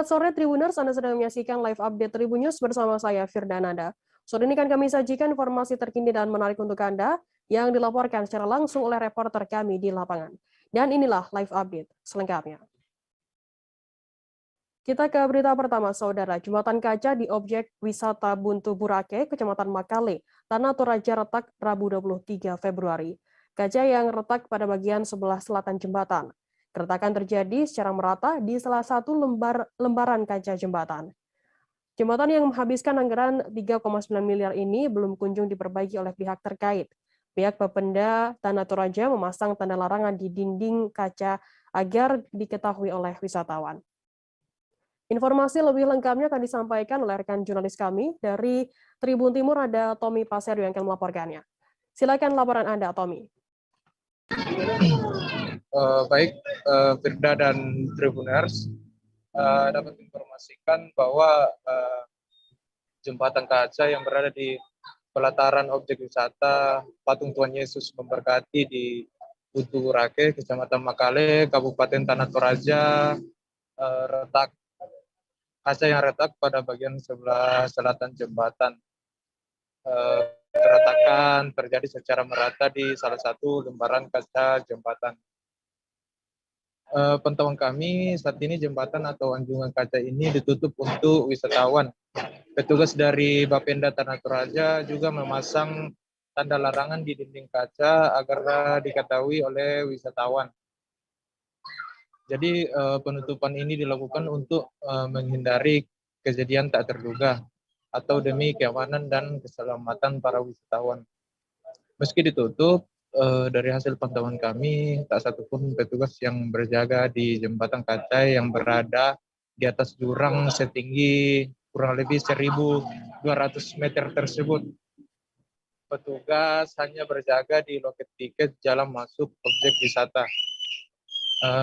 Selamat sore Tribuners, Anda sedang menyaksikan live update Tribun News bersama saya Firda Nanda. Sore ini kan kami sajikan informasi terkini dan menarik untuk Anda yang dilaporkan secara langsung oleh reporter kami di lapangan. Dan inilah live update selengkapnya. Kita ke berita pertama, Saudara. Jembatan kaca di objek wisata Buntu Burake, Kecamatan Makale, Tanah Toraja retak Rabu 23 Februari. Kaca yang retak pada bagian sebelah selatan jembatan. Keretakan terjadi secara merata di salah satu lembaran kaca jembatan. Jembatan yang menghabiskan anggaran 3,9 miliar ini belum kunjung diperbaiki oleh pihak terkait. Pihak Bapenda Tanah Toraja memasang tanda larangan di dinding kaca agar diketahui oleh wisatawan. Informasi lebih lengkapnya akan disampaikan oleh rekan jurnalis kami dari Tribun Timur, ada Tommy Pasero yang akan melaporkannya. Silakan laporan Anda, Tommy. Baik, Firda dan Tribuners, dapat informasikan bahwa jembatan kaca yang berada di pelataran objek wisata Patung Tuhan Yesus Memberkati di Buntu Burake, Kecamatan Makale, Kabupaten Tanah Toraja, retak. Kaca yang retak pada bagian sebelah selatan jembatan. Keretakan terjadi secara merata di salah satu lembaran kaca jembatan. Pantauan kami saat ini jembatan atau anjungan kaca ini ditutup untuk wisatawan. Petugas dari Bapenda Tanah Toraja juga memasang tanda larangan di dinding kaca agar diketahui oleh wisatawan. Jadi penutupan ini dilakukan untuk menghindari kejadian tak terduga atau demi keamanan dan keselamatan para wisatawan. Meski ditutup, dari hasil pantauan kami, tak satupun petugas yang berjaga di jembatan kaca yang berada di atas jurang setinggi kurang lebih 1.200 meter tersebut. Petugas hanya berjaga di loket tiket jalan masuk objek wisata.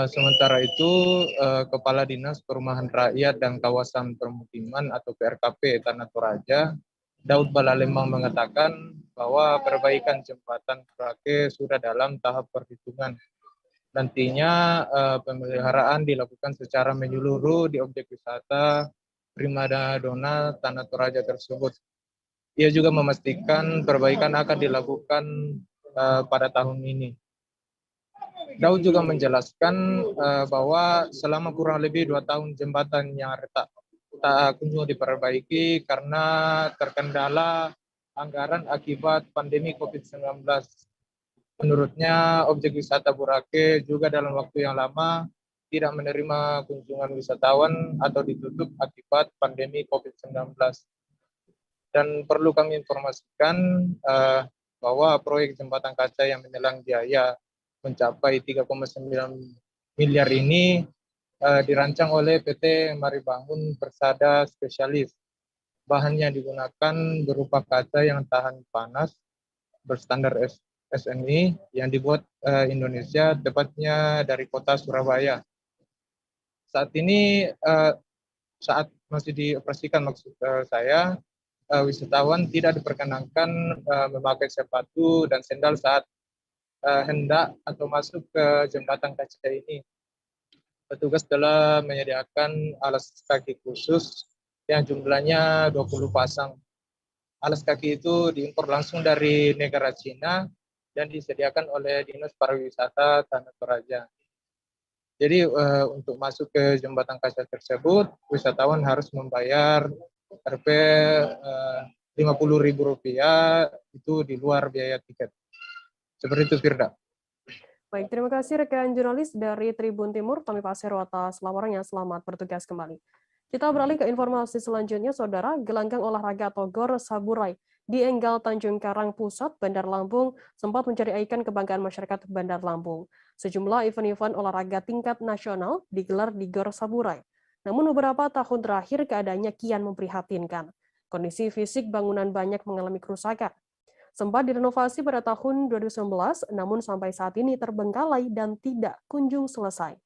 Sementara itu, Kepala Dinas Perumahan Rakyat dan Kawasan Permukiman atau PRKP Tanah Toraja, Daud Balalembang mengatakan bahwa perbaikan jembatan Burake sudah dalam tahap perhitungan. Nantinya pemeliharaan dilakukan secara menyeluruh di objek wisata Primadona Tanah Toraja tersebut. Ia juga memastikan perbaikan akan dilakukan pada tahun ini. Daud juga menjelaskan bahwa selama kurang lebih 2 tahun jembatan yang retak tak kunjung diperbaiki karena terkendala anggaran akibat pandemi COVID-19. Menurutnya, objek wisata Burake juga dalam waktu yang lama tidak menerima kunjungan wisatawan atau ditutup akibat pandemi COVID-19. Dan perlu kami informasikan bahwa proyek jembatan kaca yang menelan biaya mencapai 3,9 miliar ini dirancang oleh PT Maribangun Persada Spesialis. Bahan yang digunakan berupa kaca yang tahan panas berstandar SNI yang dibuat Indonesia, tepatnya dari kota Surabaya. Saat ini saat masih dioperasikan maksud saya, wisatawan tidak diperkenankan memakai sepatu dan sendal saat hendak atau masuk ke jembatan kaca ini. Petugas telah menyediakan alas kaki khusus yang jumlahnya 20 pasang. Alas kaki itu diimpor langsung dari negara Cina dan disediakan oleh Dinas Pariwisata Tanah Toraja. Jadi untuk masuk ke jembatan kaca tersebut, wisatawan harus membayar Rp 50.000 itu di luar biaya tiket. Seperti itu, Firda. Baik, terima kasih rekan jurnalis dari Tribun Timur, Tommy Pasero atas laporannya. Selamat bertugas kembali. Kita beralih ke informasi selanjutnya, Saudara. Gelanggang olahraga atau GOR Saburai di Enggal Tanjung Karang Pusat, Bandar Lampung sempat mencari ikon kebanggaan masyarakat Bandar Lampung. Sejumlah event-event olahraga tingkat nasional digelar di GOR Saburai. Namun beberapa tahun terakhir keadaannya kian memprihatinkan. Kondisi fisik bangunan banyak mengalami kerusakan. Sempat direnovasi pada tahun 2019, namun sampai saat ini terbengkalai dan tidak kunjung selesai.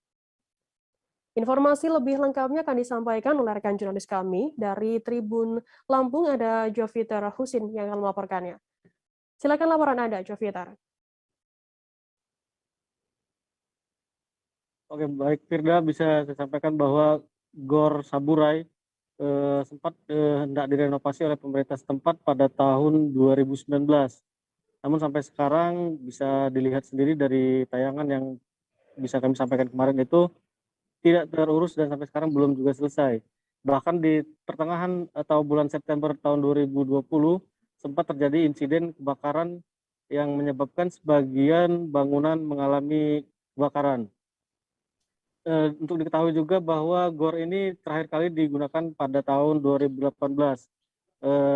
Informasi lebih lengkapnya akan disampaikan oleh rekan jurnalis kami dari Tribun Lampung, ada Jovita Husin yang akan melaporkannya. Silakan laporan Anda, Jovita. Oke, baik Firda, bisa saya sampaikan bahwa Gor Saburai sempat hendak direnovasi oleh pemerintah setempat pada tahun 2019. Namun sampai sekarang bisa dilihat sendiri dari tayangan yang bisa kami sampaikan kemarin itu tidak terurus dan sampai sekarang belum juga selesai. Bahkan di pertengahan atau bulan September tahun 2020 sempat terjadi insiden kebakaran yang menyebabkan sebagian bangunan mengalami kebakaran. Untuk diketahui juga bahwa GOR ini terakhir kali digunakan pada tahun 2018.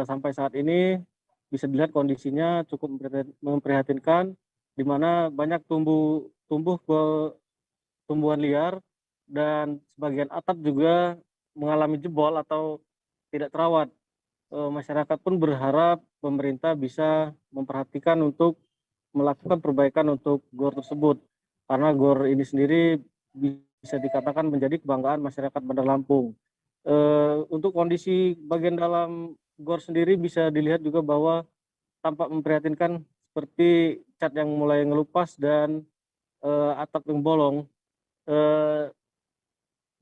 Sampai saat ini bisa dilihat kondisinya cukup memprihatinkan, di mana banyak tumbuhan liar dan sebagian atap juga mengalami jebol atau tidak terawat. Masyarakat pun berharap pemerintah bisa memperhatikan untuk melakukan perbaikan untuk GOR tersebut, karena GOR ini sendiri bisa dikatakan menjadi kebanggaan masyarakat Bandar Lampung. Untuk kondisi bagian dalam GOR sendiri bisa dilihat juga bahwa tampak memprihatinkan, seperti cat yang mulai ngelupas dan atap yang bolong.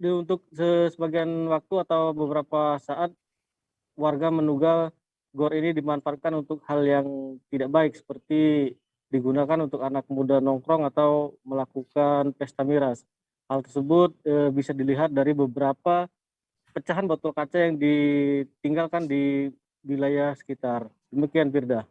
Untuk sebagian waktu atau beberapa saat warga menduga GOR ini dimanfaatkan untuk hal yang tidak baik, seperti digunakan untuk anak muda nongkrong atau melakukan pesta miras. Hal tersebut bisa dilihat dari beberapa pecahan botol kaca yang ditinggalkan di wilayah sekitar. Demikian, Firda.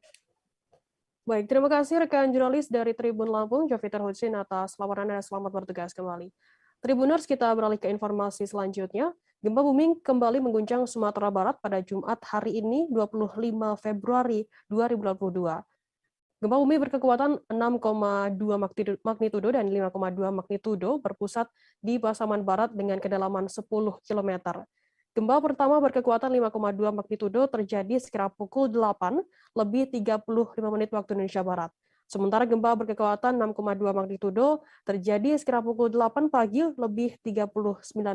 Baik, terima kasih rekan jurnalis dari Tribun Lampung, Joviter Hudsin, atas laporan Anda. Selamat bertugas kembali. Tribuners, kita beralih ke informasi selanjutnya. Gempa bumi kembali mengguncang Sumatera Barat pada Jumat hari ini, 25 Februari 2022. Gempa bumi berkekuatan 6,2 magnitudo dan 5,2 magnitudo berpusat di Pasaman Barat dengan kedalaman 10 km. Gempa pertama berkekuatan 5,2 magnitudo terjadi sekira pukul 8 lebih 35 menit waktu Indonesia Barat. Sementara gempa berkekuatan 6,2 magnitudo terjadi sekira pukul 8 pagi lebih 39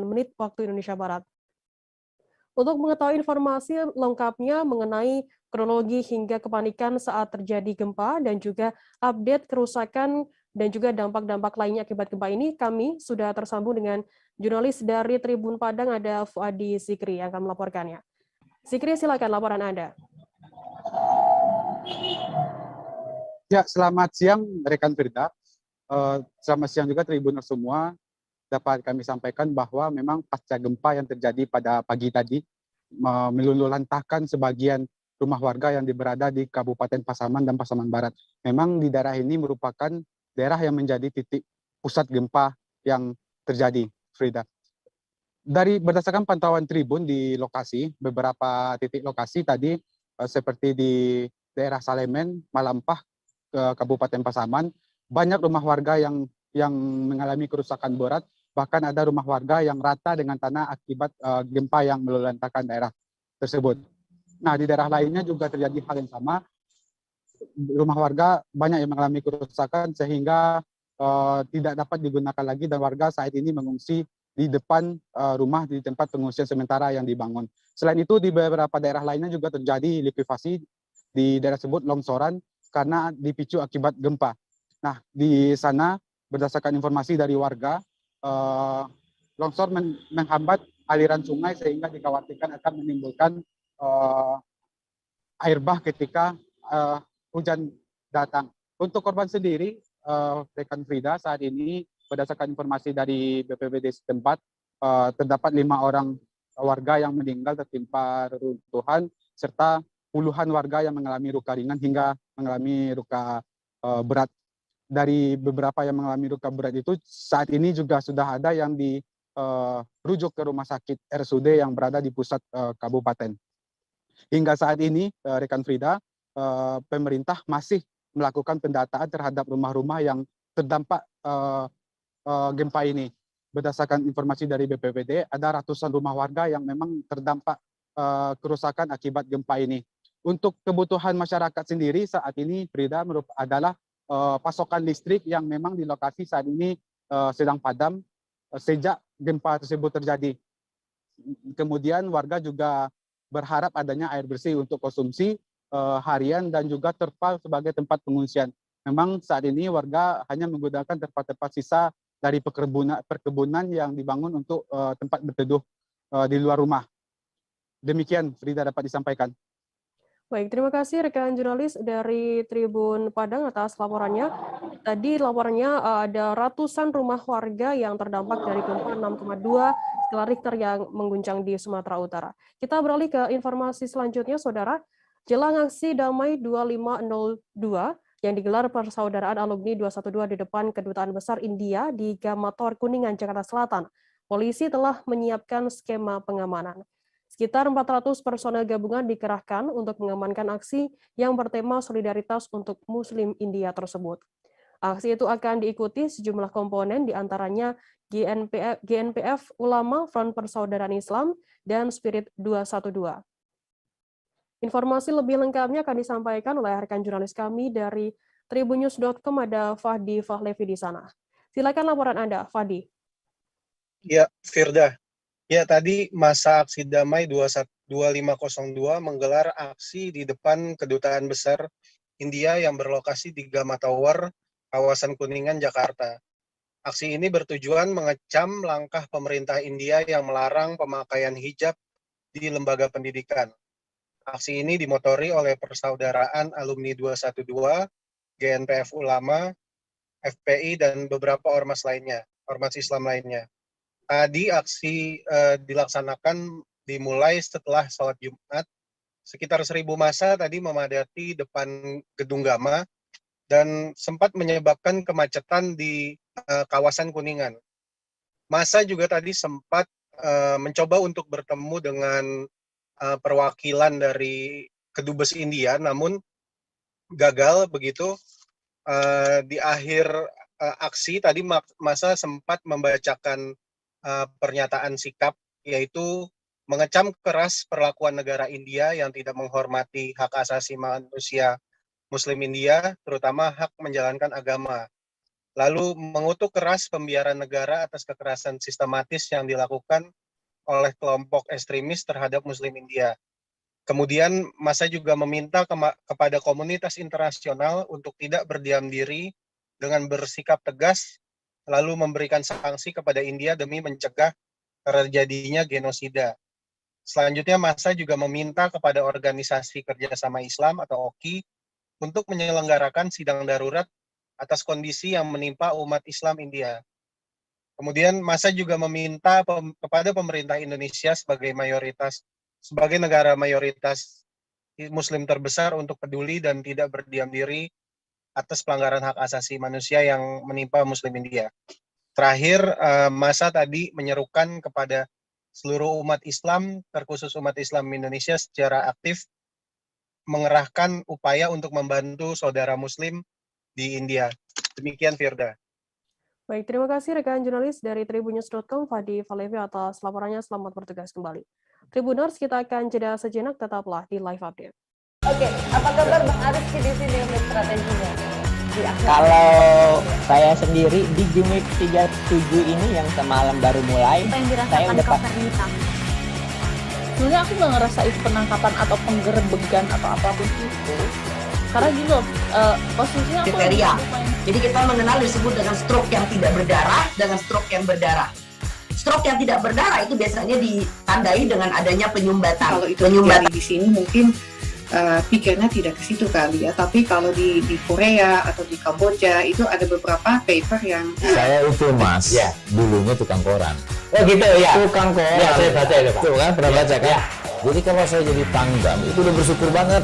menit waktu Indonesia Barat. Untuk mengetahui informasi lengkapnya mengenai kronologi hingga kepanikan saat terjadi gempa dan juga update kerusakan dan juga dampak-dampak lainnya akibat gempa ini, kami sudah tersambung dengan jurnalis dari Tribun Padang, ada Fuadi Zikri yang akan melaporkannya. Zikri, silakan laporan Anda. Ya, selamat siang rekan Firda. Selamat siang juga Tribuners semua. Dapat kami sampaikan bahwa memang pasca gempa yang terjadi pada pagi tadi meluluhlantahkan sebagian rumah warga yang berada di Kabupaten Pasaman dan Pasaman Barat. Memang di daerah ini merupakan daerah yang menjadi titik pusat gempa yang terjadi, Frida. Berdasarkan pantauan Tribun di lokasi, beberapa titik lokasi tadi seperti di daerah Salemen, Malampah, Kabupaten Pasaman, banyak rumah warga yang mengalami kerusakan berat, bahkan ada rumah warga yang rata dengan tanah akibat gempa yang meluluhlantahkan daerah tersebut. Nah, di daerah lainnya juga terjadi hal yang sama. Rumah warga banyak yang mengalami kerusakan sehingga tidak dapat digunakan lagi dan warga saat ini mengungsi di depan rumah di tempat pengungsian sementara yang dibangun. Selain itu, di beberapa daerah lainnya juga terjadi likuifaksi di daerah tersebut, longsoran karena dipicu akibat gempa. Nah, di sana berdasarkan informasi dari warga, longsor menghambat aliran sungai sehingga dikhawatirkan akan menimbulkan air bah ketika hujan datang. Untuk korban sendiri, rekan Frida, saat ini berdasarkan informasi dari BPBD setempat, terdapat 5 orang warga yang meninggal tertimpa reruntuhan serta puluhan warga yang mengalami luka ringan hingga mengalami luka berat. Dari beberapa yang mengalami luka berat itu, saat ini juga sudah ada yang dirujuk ke rumah sakit RSUD yang berada di pusat kabupaten. Hingga saat ini, rekan Frida, pemerintah masih melakukan pendataan terhadap rumah-rumah yang terdampak gempa ini. Berdasarkan informasi dari BPBD, ada ratusan rumah warga yang memang terdampak kerusakan akibat gempa ini. Untuk kebutuhan masyarakat sendiri saat ini, Frida, adalah pasokan listrik yang memang di lokasi saat ini sedang padam sejak gempa tersebut terjadi. Kemudian warga juga berharap adanya air bersih untuk konsumsi harian dan juga terpal sebagai tempat pengungsian. Memang saat ini warga hanya menggunakan tempat-tempat sisa dari perkebunan yang dibangun untuk tempat berteduh di luar rumah. Demikian Frida dapat disampaikan. Baik, terima kasih rekan jurnalis dari Tribun Padang atas laporannya. Tadi laporannya ada ratusan rumah warga yang terdampak dari gempa 6,2 skala Richter yang mengguncang di Sumatera Utara. Kita beralih ke informasi selanjutnya, Saudara. Jelang aksi damai 2502 yang digelar Persaudaraan Alumni 212 di depan Kedutaan Besar India di Gamator Kuningan, Jakarta Selatan, polisi telah menyiapkan skema pengamanan. Sekitar 400 personel gabungan dikerahkan untuk mengamankan aksi yang bertema solidaritas untuk Muslim India tersebut. Aksi itu akan diikuti sejumlah komponen, diantaranya GNPF Ulama Front Persaudaraan Islam dan Spirit 212. Informasi lebih lengkapnya akan disampaikan oleh rekan jurnalis kami dari tribunnews.com, ada Fahdi Fahlevi di sana. Silakan laporan Anda, Fahdi. Ya, Firda. Ya, tadi masa aksi damai 2502 menggelar aksi di depan Kedutaan Besar India yang berlokasi di Gama Tower, kawasan Kuningan, Jakarta. Aksi ini bertujuan mengecam langkah pemerintah India yang melarang pemakaian hijab di lembaga pendidikan. Aksi ini dimotori oleh Persaudaraan Alumni 212, GNPF Ulama, FPI, dan beberapa ormas Islam lainnya. Tadi aksi dilaksanakan dimulai setelah sholat Jumat. Sekitar 1.000 massa tadi memadati depan Gedung Gama dan sempat menyebabkan kemacetan di kawasan Kuningan. Massa juga tadi sempat mencoba untuk bertemu dengan perwakilan dari Kedubes India, namun gagal begitu. Di akhir aksi tadi massa sempat membacakan pernyataan sikap, yaitu mengecam keras perlakuan negara India yang tidak menghormati hak asasi manusia Muslim India, terutama hak menjalankan agama. Lalu mengutuk keras pembiaran negara atas kekerasan sistematis yang dilakukan oleh kelompok ekstremis terhadap Muslim India. Kemudian massa juga meminta kepada komunitas internasional untuk tidak berdiam diri dengan bersikap tegas, lalu memberikan sanksi kepada India demi mencegah terjadinya genosida. Selanjutnya, massa juga meminta kepada Organisasi Kerjasama Islam atau OKI untuk menyelenggarakan sidang darurat atas kondisi yang menimpa umat Islam India. Kemudian, massa juga meminta kepada pemerintah Indonesia sebagai negara mayoritas Muslim terbesar untuk peduli dan tidak berdiam diri atas pelanggaran hak asasi manusia yang menimpa Muslim India. Terakhir, massa tadi menyerukan kepada seluruh umat Islam, terkhusus umat Islam Indonesia, secara aktif mengerahkan upaya untuk membantu saudara Muslim di India. Demikian, Firda. Baik, terima kasih rekan jurnalis dari tribunnews.com, Fahdi Fahlevi, atas laporannya. Selamat bertugas kembali. Tribuners, kita akan jeda sejenak, tetaplah di Live Update. Oke, apa kabar Bang Arif di sini untuk strateginya? Kalau saya sendiri di Gimik 37 ini yang semalam baru mulai, saya udah sebenarnya aku nggak ngerasa itu penangkapan atau penggerbegan atau apapun itu, karena gini loh, posisinya aku jadi kita mengenal disebut dengan stroke yang tidak berdarah dengan stroke yang berdarah. Stroke yang tidak berdarah itu biasanya ditandai dengan adanya penyumbatan. Kalau itu terjadi di sini mungkin pikirnya tidak ke situ kali ya, tapi kalau di Korea atau di Kamboja itu ada beberapa paper yang saya itu mas ya dulunya tukang koran. Oh gitu ya, tukang koran ya, saya baca itu Pak. Tuh kan pernah baca kan ya. Jadi kalau saya jadi pangdam itu udah bersyukur banget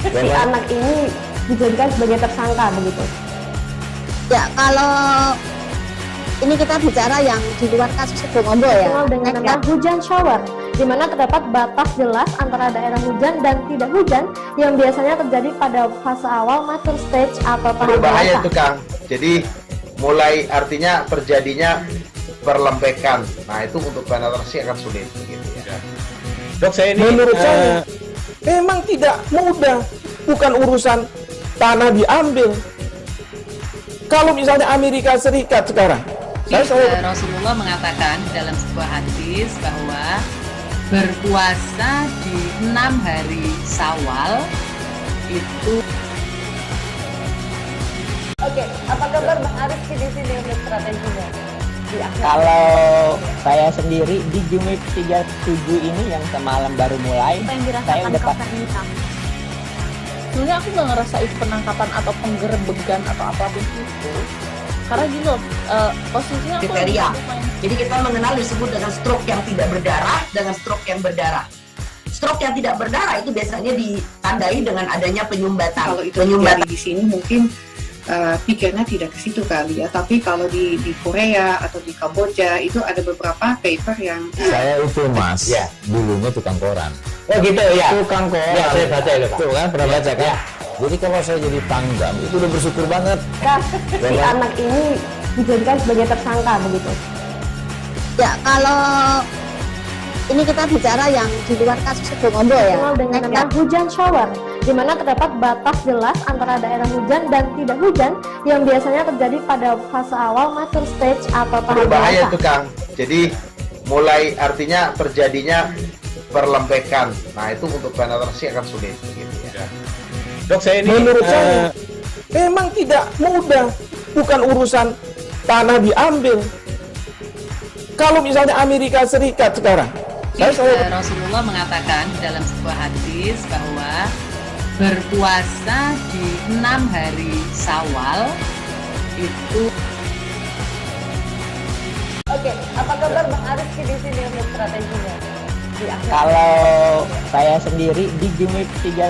si anak ini dijadikan sebagai tersangka begitu ya. Kalau ini kita bicara yang di luar kasus Sebongondo ya, dengan nama hujan shower, di mana terdapat batas jelas antara daerah hujan dan tidak hujan yang biasanya terjadi pada fase awal mature stage atau tahap dewasa. Berbahaya itu Kang. Jadi mulai artinya terjadinya perlembekan. Nah itu untuk penetrasi akan sulit. Gitu ya. Dok, saya ini menurut saya memang tidak mudah, bukan urusan tanah diambil. Kalau misalnya Amerika Serikat sekarang, Rasulullah mengatakan dalam sebuah hadis bahwa berpuasa di 6 hari Syawal itu. Oke, apa kabar Bang Arif di sini untuk strateginya? Kalau saya sendiri di Jumik 37 ini yang semalam baru mulai, saya udah sebenarnya aku nggak ngerasa itu penangkapan atau penggerebegan atau apapun itu, karena gini loh, posisinya aku kriteria. Jadi kita mengenal disebut dengan stroke yang tidak berdarah dengan stroke yang berdarah. Stroke yang tidak berdarah itu biasanya ditandai dengan adanya penyumbatan. Kalau itu terjadi di sini mungkin pikirnya tidak ke situ kali ya, tapi kalau di Korea atau di Kamboja itu ada beberapa paper yang Saya itu Mas, dulunya tukang koran. Oh gitu ya. Tukang koran. Ya, saya baca itu Pak. Tuh kan, pernah baca kan? Jadi kalau saya jadi Pangdam, itu udah bersyukur banget. Si anak ini dijadikan sebagai tersangka begitu. Ya, kalau ini kita bicara yang di luar kasus Situbondo ya. Dengan nama hujan shower, di mana terdapat batas jelas antara daerah hujan dan tidak hujan yang biasanya terjadi pada fase awal mature stage atau tahap Berbahaya dewasa. itu Kang. Jadi mulai artinya terjadinya perlempekan. Nah itu untuk penetrasi akan sulit begitu ya. Dok, saya ini menurut saya memang tidak mudah, bukan urusan tanah diambil. Kalau misalnya Amerika Serikat sekarang, Rasulullah mengatakan dalam sebuah hadis bahwa berpuasa di 6 hari Syawal itu. Oke, apa kabar Bang Ariski di sini untuk strateginya? Kalau saya sendiri di Jumik 37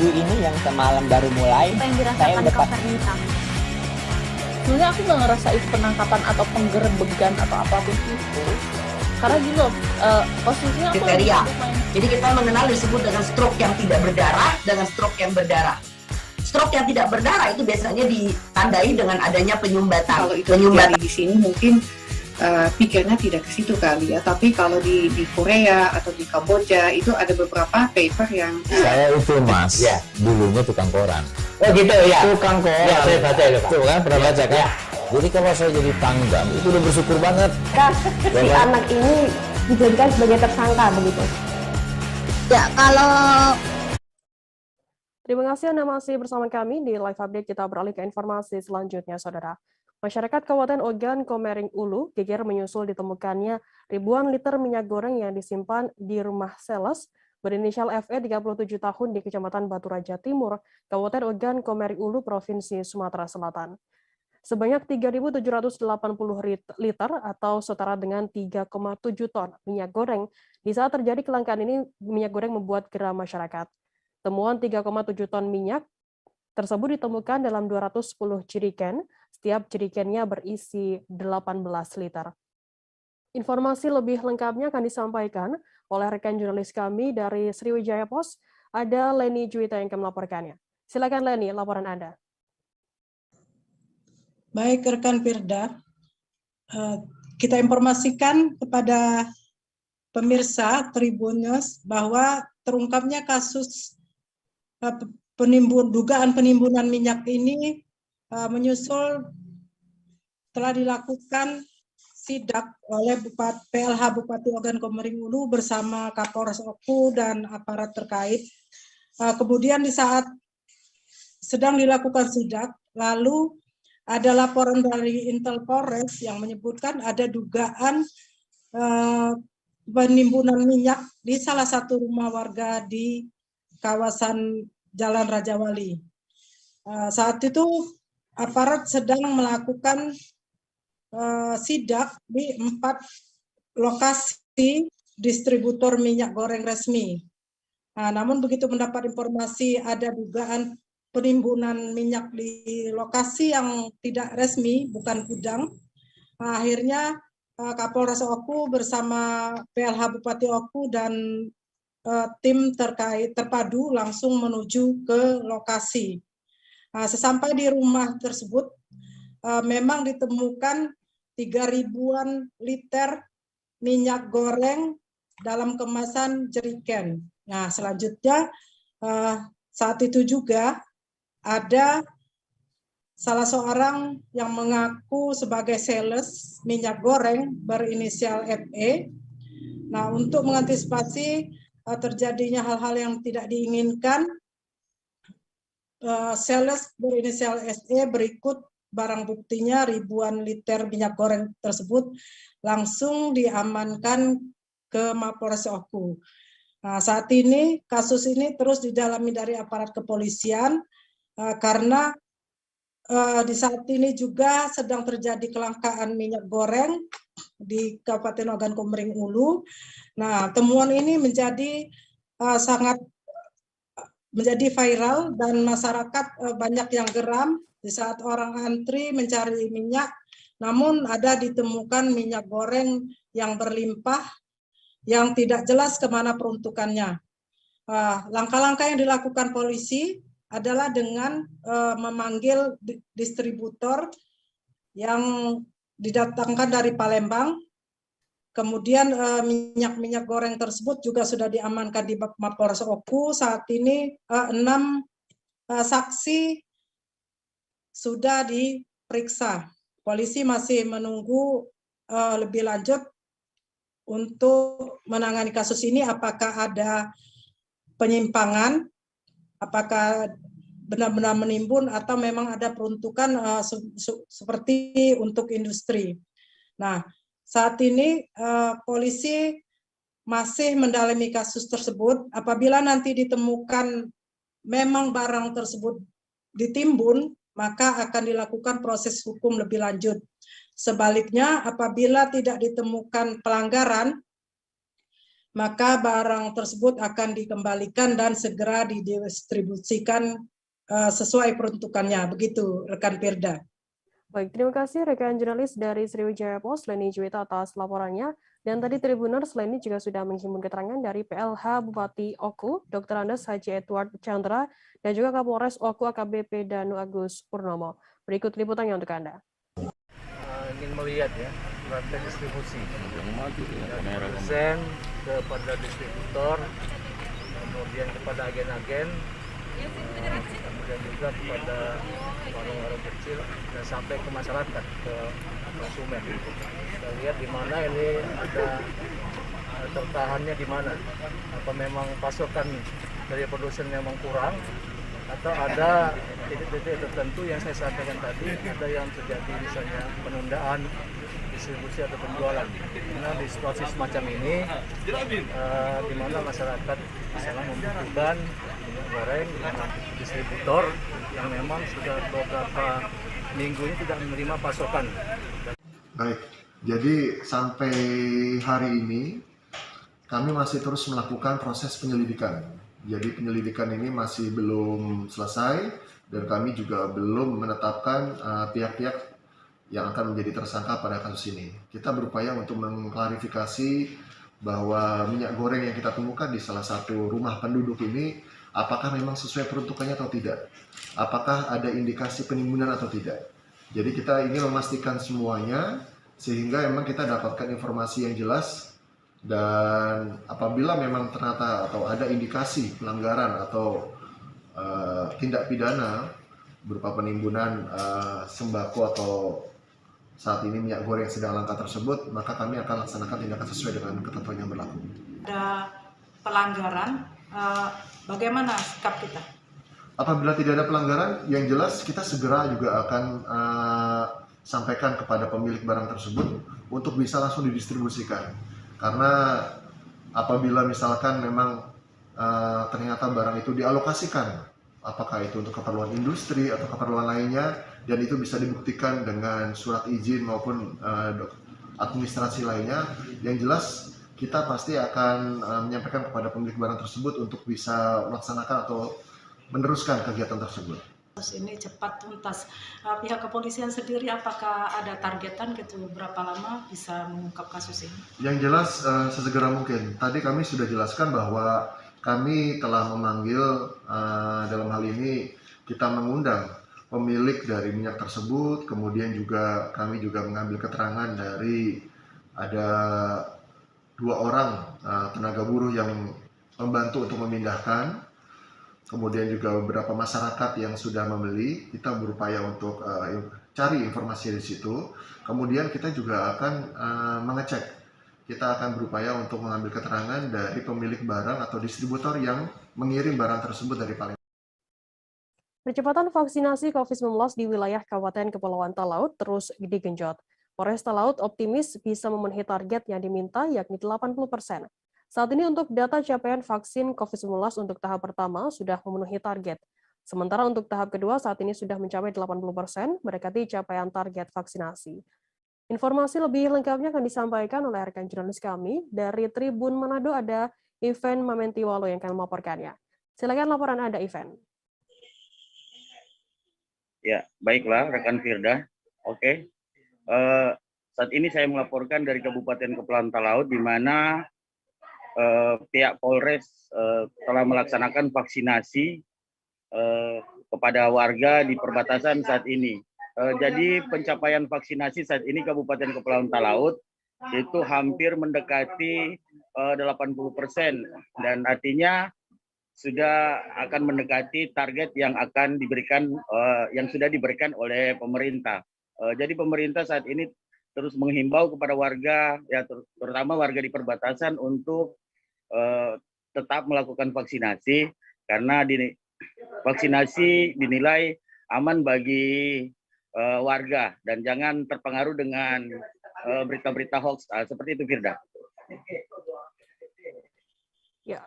ini yang semalam baru mulai, saya udah sebenarnya aku nggak ngerasa itu penangkapan atau penggerebegan atau apapun itu, karena gini loh, posisinya aku kriteria. Jadi kita mengenal disebut dengan stroke yang tidak berdarah dengan stroke yang berdarah. Stroke yang tidak berdarah itu biasanya ditandai dengan adanya penyumbatan. Kalau itu terjadi di sini mungkin pikirnya tidak ke situ kali ya, tapi kalau di Korea atau di Kamboja itu ada beberapa paper yang Saya itu Mas, dulunya tukang koran. Oh gitu ya. Tukang koran. Ya, saya baca itu Pak. Tuh kan, pernah baca kan? Jadi kalau saya jadi Pangdam, itu udah bersyukur banget. Si anak ini dijadikan sebagai tersangka begitu. Ya, kalau Terima kasih Anda masih bersama kami di Live Update. Kita beralih ke informasi selanjutnya, Saudara. Masyarakat Kabupaten Ogan Komering Ulu geger menyusul ditemukannya ribuan liter minyak goreng yang disimpan di rumah sales berinisial FE 37 tahun di Kecamatan Batu Raja Timur, Kabupaten Ogan Komering Ulu, Provinsi Sumatera Selatan. Sebanyak 3.780 liter atau setara dengan 3,7 ton minyak goreng. Di saat terjadi kelangkaan ini, minyak goreng membuat geram masyarakat. Temuan 3,7 ton minyak tersebut ditemukan dalam 210 jerigen, setiap jerigennya berisi 18 liter. Informasi lebih lengkapnya akan disampaikan oleh rekan jurnalis kami dari Sriwijaya Post, ada Leni Juwita yang akan melaporkannya. Silakan Leni, laporan Anda. Baik rekan Firda, kita informasikan kepada pemirsa Tribun News bahwa terungkapnya kasus dugaan penimbunan minyak ini menyusul telah dilakukan sidak oleh PLH Bupati Ogan Komering Ulu bersama Kapolres Oku dan aparat terkait. Kemudian di saat sedang dilakukan sidak, lalu ada laporan dari Intel Polres yang menyebutkan ada dugaan penimbunan minyak di salah satu rumah warga di kawasan Jalan Raja Wali. Saat itu aparat sedang melakukan sidak di 4 lokasi distributor minyak goreng resmi. Namun begitu mendapat informasi ada dugaan penimbunan minyak di lokasi yang tidak resmi, bukan gudang, akhirnya Kapolres Oku bersama PLH Bupati Oku dan tim terkait terpadu langsung menuju ke lokasi. Sesampai di rumah tersebut, memang ditemukan 3.000-an liter minyak goreng dalam kemasan jerigen. Nah, selanjutnya saat itu juga ada salah seorang yang mengaku sebagai sales minyak goreng berinisial FE. Nah, untuk mengantisipasi terjadinya hal-hal yang tidak diinginkan, sales berinisial SE berikut barang buktinya ribuan liter minyak goreng tersebut langsung diamankan ke Mapolres Oku. Nah, saat ini kasus ini terus didalami dari aparat kepolisian karena di saat ini juga sedang terjadi kelangkaan minyak goreng di Kabupaten Ogan Komering Ulu. Nah, temuan ini menjadi sangat menjadi viral dan masyarakat banyak yang geram di saat orang antri mencari minyak, namun ada ditemukan minyak goreng yang berlimpah yang tidak jelas kemana peruntukannya. Langkah-langkah yang dilakukan polisi adalah dengan memanggil distributor yang didatangkan dari Palembang. Kemudian minyak-minyak goreng tersebut juga sudah diamankan di Mapolres Oku. Saat ini 6 saksi sudah diperiksa. Polisi masih menunggu lebih lanjut untuk menangani kasus ini, apakah ada penyimpangan, apakah benar-benar menimbun atau memang ada peruntukan seperti untuk industri. Nah, saat ini polisi masih mendalami kasus tersebut. Apabila nanti ditemukan memang barang tersebut ditimbun, maka akan dilakukan proses hukum lebih lanjut. Sebaliknya, apabila tidak ditemukan pelanggaran, maka barang tersebut akan dikembalikan dan segera didistribusikan sesuai peruntukannya. Begitu, rekan Firda. Baik, terima kasih rekan jurnalis dari Sriwijaya Post, Leni Juwita, atas laporannya. Dan tadi Tribuners, Leni juga sudah menghimpun keterangan dari PLH Bupati Oku, Dr. Andes Haji Edward Chandra, dan juga Kapolres Oku AKBP Danu Agus Purnomo. Berikut liputannya untuk Anda. Ingin melihat ya rantai distribusi dari produsen kepada distributor, kemudian kepada agen-agen, kemudian juga kepada warung-warung kecil dan sampai ke masyarakat, ke konsumen. Kita lihat di mana ini ada tertahannya di mana, apa memang pasokan dari produsen memang kurang, atau ada titik-titik tertentu yang saya sampaikan tadi, ada yang terjadi misalnya penundaan distribusi atau penjualan. Karena di situasi semacam ini, di mana masyarakat misalnya membutuhkan minyak goreng dengan distributor yang memang sudah beberapa minggu ini tidak menerima pasokan. Baik, jadi sampai hari ini kami masih terus melakukan proses penyelidikan. Jadi penyelidikan ini masih belum selesai dan kami juga belum menetapkan pihak-pihak yang akan menjadi tersangka pada kasus ini. Kita berupaya untuk mengklarifikasi bahwa minyak goreng yang kita temukan di salah satu rumah penduduk ini apakah memang sesuai peruntukannya atau tidak. Apakah ada indikasi penimbunan atau tidak. Jadi kita ingin memastikan semuanya sehingga memang kita dapatkan informasi yang jelas. Dan apabila memang ternyata atau ada indikasi pelanggaran atau tindak pidana berupa penimbunan sembako atau saat ini minyak goreng yang sedang langka tersebut, maka kami akan laksanakan tindakan sesuai dengan ketentuan yang berlaku. Ada pelanggaran, bagaimana sikap kita? Apabila tidak ada pelanggaran, yang jelas kita segera juga akan sampaikan kepada pemilik barang tersebut untuk bisa langsung didistribusikan. Karena apabila misalkan memang ternyata barang itu dialokasikan, apakah itu untuk keperluan industri atau keperluan lainnya, dan itu bisa dibuktikan dengan surat izin maupun administrasi lainnya, yang jelas kita pasti akan menyampaikan kepada pemilik barang tersebut untuk bisa melaksanakan atau meneruskan kegiatan tersebut. Ini cepat tuntas. Pihak kepolisian sendiri apakah ada targetan gitu berapa lama bisa mengungkap kasus ini? Yang jelas sesegera mungkin. Tadi kami sudah jelaskan bahwa kami telah memanggil dalam hal ini kita mengundang pemilik dari minyak tersebut, kemudian juga kami juga mengambil keterangan dari ada 2 orang tenaga buruh yang membantu untuk memindahkan. Kemudian juga beberapa masyarakat yang sudah membeli, kita berupaya untuk cari informasi di situ. Kemudian kita juga akan mengecek. Kita akan berupaya untuk mengambil keterangan dari pemilik barang atau distributor yang mengirim barang tersebut dari Palembang. Percepatan vaksinasi COVID-19 di wilayah Kabupaten Kepulauan Talaut terus digenjot. Polres Talaut optimis bisa memenuhi target yang diminta, yakni 80%. Saat ini untuk data capaian vaksin COVID-19 untuk tahap pertama sudah memenuhi target. Sementara untuk tahap kedua saat ini sudah mencapai 80%, mendekati capaian target vaksinasi. Informasi lebih lengkapnya akan disampaikan oleh rekan jurnalis kami. Dari Tribun Manado ada Ivan Mamentiwalo yang akan melaporkannya. Silakan laporan Anda, Ivan. Ya, baiklah rekan Firda. Oke. Saat ini saya melaporkan dari Kabupaten Kepulauan Talaut di mana pihak Polres telah melaksanakan vaksinasi kepada warga di perbatasan saat ini. Jadi pencapaian vaksinasi saat ini Kabupaten Kepulauan Talaut itu hampir mendekati 80% dan artinya sudah akan mendekati target yang akan diberikan yang sudah diberikan oleh pemerintah. Jadi pemerintah saat ini terus menghimbau kepada warga, ya terutama warga di perbatasan untuk tetap melakukan vaksinasi karena vaksinasi dinilai aman bagi warga dan jangan terpengaruh dengan berita-berita hoax seperti itu, Firda. Ya,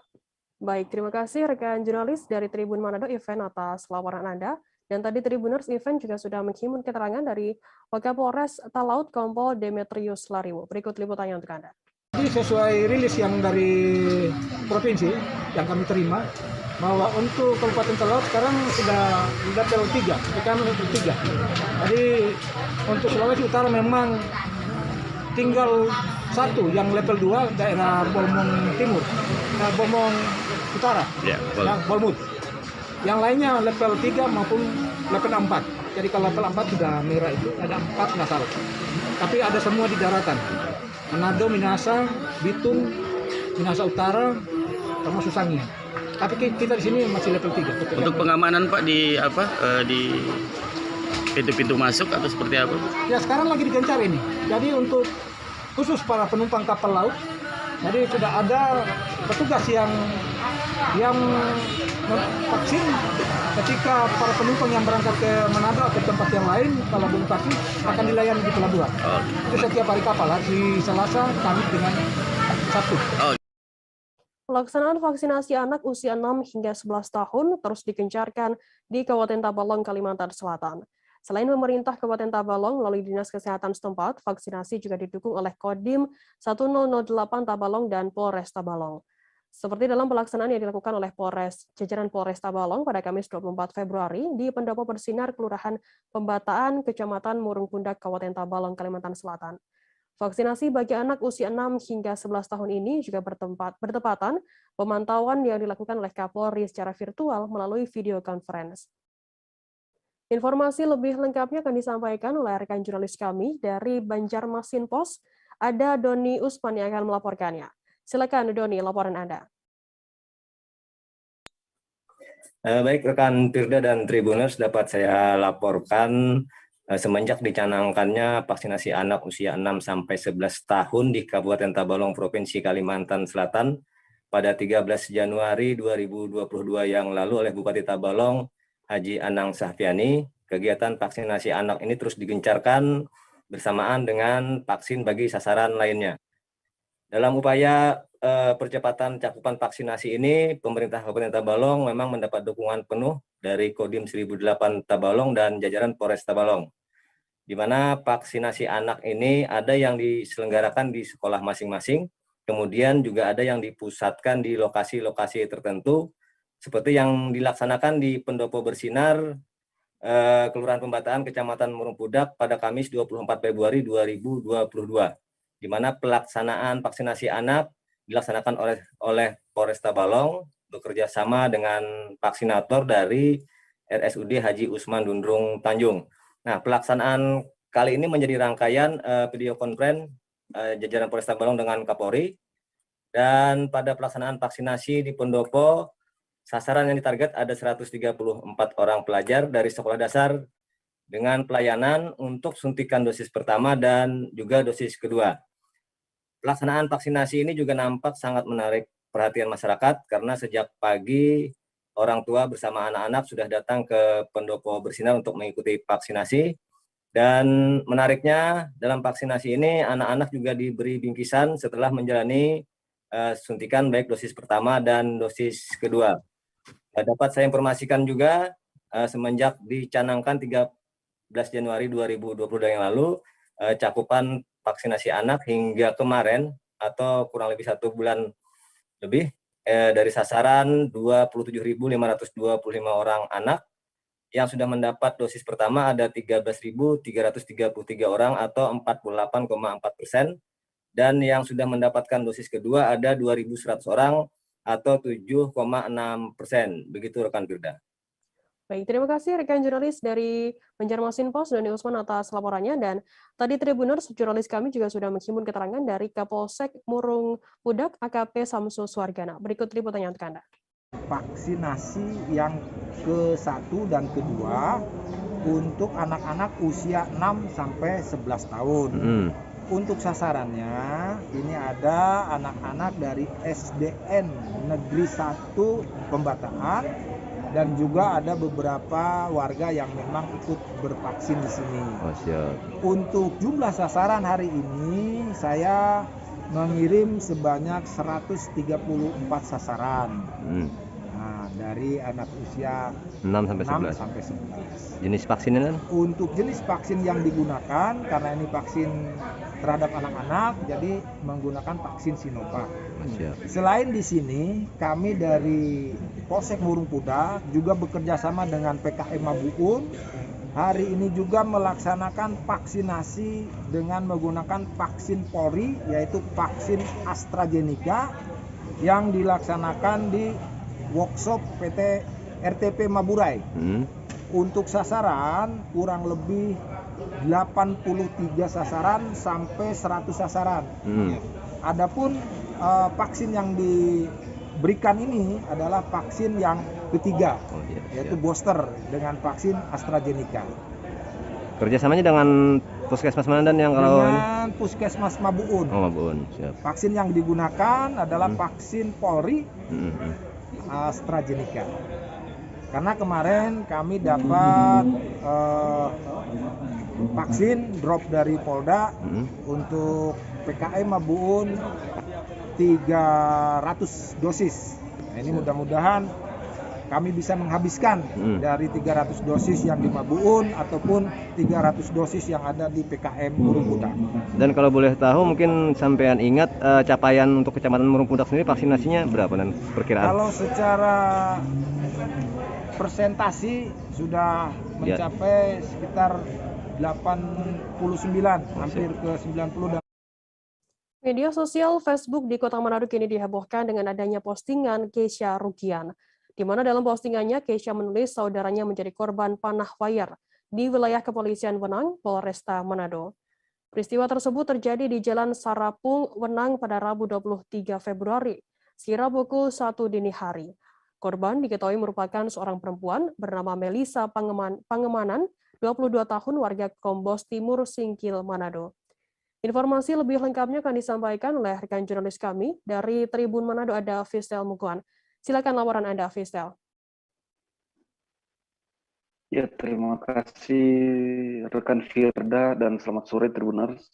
baik. Terima kasih rekan jurnalis dari Tribun Manado, Ivan, atas laporan Anda. Dan tadi Tribuners, Ivan juga sudah menghimpun keterangan dari Wakapolres Talaut, Kompol Demetrius Lariwo. Berikut liputannya untuk Anda. Jadi sesuai rilis yang dari provinsi yang kami terima, bahwa untuk Kabupaten Talaut sekarang sudah level 3, PKM level 3. Jadi untuk Sulawesi Utara memang tinggal satu yang level 2 daerah Bolmong Timur, Bolmong Utara, Bolmut. Yang lainnya level 3 maupun level 4. Jadi kalau level 4 sudah merah itu ada 4 nggak salah. Tapi ada semua di daratan. Manado, Minahasa, Bitung, Minahasa Utara, termasuk Sangihe. Tapi kita di sini masih level 3. Untuk pengamanan Pak di di pintu-pintu masuk atau seperti apa? Ya sekarang lagi digencar ini. Jadi untuk khusus para penumpang kapal laut, jadi sudah ada petugas yang vaksin ketika para penumpang yang berangkat ke Manado atau tempat yang lain kalau belum vaksin akan dilayani di pelabuhan. Itu setiap hari kapal, hari Selasa, Kamis dengan Sabtu. Pelaksanaan vaksinasi anak usia 6 hingga 11 tahun terus digencarkan di Kabupaten Tabalong, Kalimantan Selatan. Selain pemerintah Kabupaten Tabalong melalui Dinas Kesehatan setempat, vaksinasi juga didukung oleh Kodim 1008 Tabalong dan Polres Tabalong. Seperti dalam pelaksanaan yang dilakukan oleh jajaran Polres Tabalong pada Kamis 24 Februari di Pendopo Bersinar, Kelurahan Pembataan, Kecamatan Murung Pundak, Kabupaten Tabalong, Kalimantan Selatan. Vaksinasi bagi anak usia 6 hingga 11 tahun ini juga bertepatan pemantauan yang dilakukan oleh Kapolri secara virtual melalui video conference. Informasi lebih lengkapnya akan disampaikan oleh rekan jurnalis kami dari Banjarmasin Pos, ada Doni Usman yang akan melaporkannya. Silakan Doni, laporan Anda. Baik rekan Firda dan Tribuners, dapat saya laporkan semenjak dicanangkannya vaksinasi anak usia 6-11 tahun di Kabupaten Tabalong, Provinsi Kalimantan Selatan pada 13 Januari 2022 yang lalu oleh Bupati Tabalong, Haji Anang Sahfiani, kegiatan vaksinasi anak ini terus digencarkan bersamaan dengan vaksin bagi sasaran lainnya. Dalam upaya percepatan cakupan vaksinasi ini, pemerintah Kabupaten Tabalong memang mendapat dukungan penuh dari Kodim 1008 Tabalong dan jajaran Polres Tabalong, di mana vaksinasi anak ini ada yang diselenggarakan di sekolah masing-masing, kemudian juga ada yang dipusatkan di lokasi-lokasi tertentu, seperti yang dilaksanakan di Pendopo Bersinar, Kelurahan Pembataan, Kecamatan Murung Pundak pada Kamis 24 Februari 2022, di mana pelaksanaan vaksinasi anak dilaksanakan oleh Polres Tabalong bekerja sama dengan vaksinator dari RSUD Haji Usman Dundrung Tanjung. Nah, pelaksanaan kali ini menjadi rangkaian video conference jajaran Polres Tabalong dengan Kapolri, dan pada pelaksanaan vaksinasi di Pendopo, sasaran yang ditarget ada 134 orang pelajar dari sekolah dasar dengan pelayanan untuk suntikan dosis pertama dan juga dosis kedua. Pelaksanaan vaksinasi ini juga nampak sangat menarik perhatian masyarakat karena sejak pagi orang tua bersama anak-anak sudah datang ke pendopo bersinar untuk mengikuti vaksinasi. Dan menariknya dalam vaksinasi ini anak-anak juga diberi bingkisan setelah menjalani suntikan baik dosis pertama dan dosis kedua. Dapat saya informasikan juga semenjak dicanangkan 13 Januari 2022 yang lalu, cakupan vaksinasi anak hingga kemarin atau kurang lebih 1 bulan lebih, dari sasaran 27.525 orang anak yang sudah mendapat dosis pertama ada 13.333 orang atau 48,4%, dan yang sudah mendapatkan dosis kedua ada 2.100 orang atau 7,6%. Begitu rekan Firda. Baik, terima kasih rekan jurnalis dari Banjarmasin Post, Doni Usman atas laporannya. Dan tadi Tribuners, jurnalis kami juga sudah menghimpun keterangan dari Kapolsek Murung Pudak, AKP Samsul Suargana. Berikut liputannya untuk Anda. Vaksinasi yang ke-1 dan ke-2 untuk anak-anak usia 6 sampai 11 tahun. Untuk sasarannya ini ada anak-anak dari SDN Negeri 1 Pembataan dan juga ada beberapa warga yang memang ikut bervaksin di sini. Oh, siap. Untuk jumlah sasaran hari ini saya mengirim sebanyak 134 sasaran. Nah, dari anak usia 6 sampai 11. Sampai 11. Jenis vaksinnya kan? Untuk jenis vaksin yang digunakan, karena ini vaksin terhadap anak-anak, jadi menggunakan vaksin Sinovac. Selain di sini, kami dari Polsek Murung Pudak juga bekerja sama dengan PKM Mabuun. Hari ini juga melaksanakan vaksinasi dengan menggunakan vaksin Polri, yaitu vaksin AstraZeneca yang dilaksanakan di workshop PT RTP Maburay. Untuk sasaran kurang lebih 83 sasaran sampai 100 sasaran. Adapun vaksin yang diberikan ini adalah vaksin yang ketiga, yaitu booster dengan vaksin AstraZeneca. Kerjasamanya dengan Puskesmas mana dan yang kalau dengan Puskesmas Mabuun. Oh, Mabuun, siap. Vaksin yang digunakan adalah vaksin Polri AstraZeneca. Karena kemarin kami dapat vaksin drop dari Polda untuk PKM Mabuun 300 dosis. Nah, ini mudah-mudahan kami bisa menghabiskan dari 300 dosis yang di Mabuun ataupun 300 dosis yang ada di PKM Murung Pudak. Dan kalau boleh tahu mungkin sampean ingat capaian untuk Kecamatan Murung Pudak sendiri vaksinasinya berapa dan perkiraan? Kalau secara persentasi sudah mencapai sekitar 89, hampir ke 90 dan Media sosial Facebook di Kota Manado kini dihebohkan dengan adanya postingan Keisha Rugian, di mana dalam postingannya Keisha menulis saudaranya menjadi korban panah wayar di wilayah Kepolisian Wenang, Polresta Manado. Peristiwa tersebut terjadi di Jalan Sarapung, Wenang pada Rabu 23 Februari, sekira pukul 1 dini hari. Korban diketahui merupakan seorang perempuan bernama Melisa Pangemanan, 22 tahun, warga Kombos Timur, Singkil, Manado. Informasi lebih lengkapnya akan disampaikan oleh rekan jurnalis kami dari Tribun Manado, ada Fistel Muguan. Silakan laporan Anda, Fistel. Ya, terima kasih rekan Firda dan selamat sore Tribuners.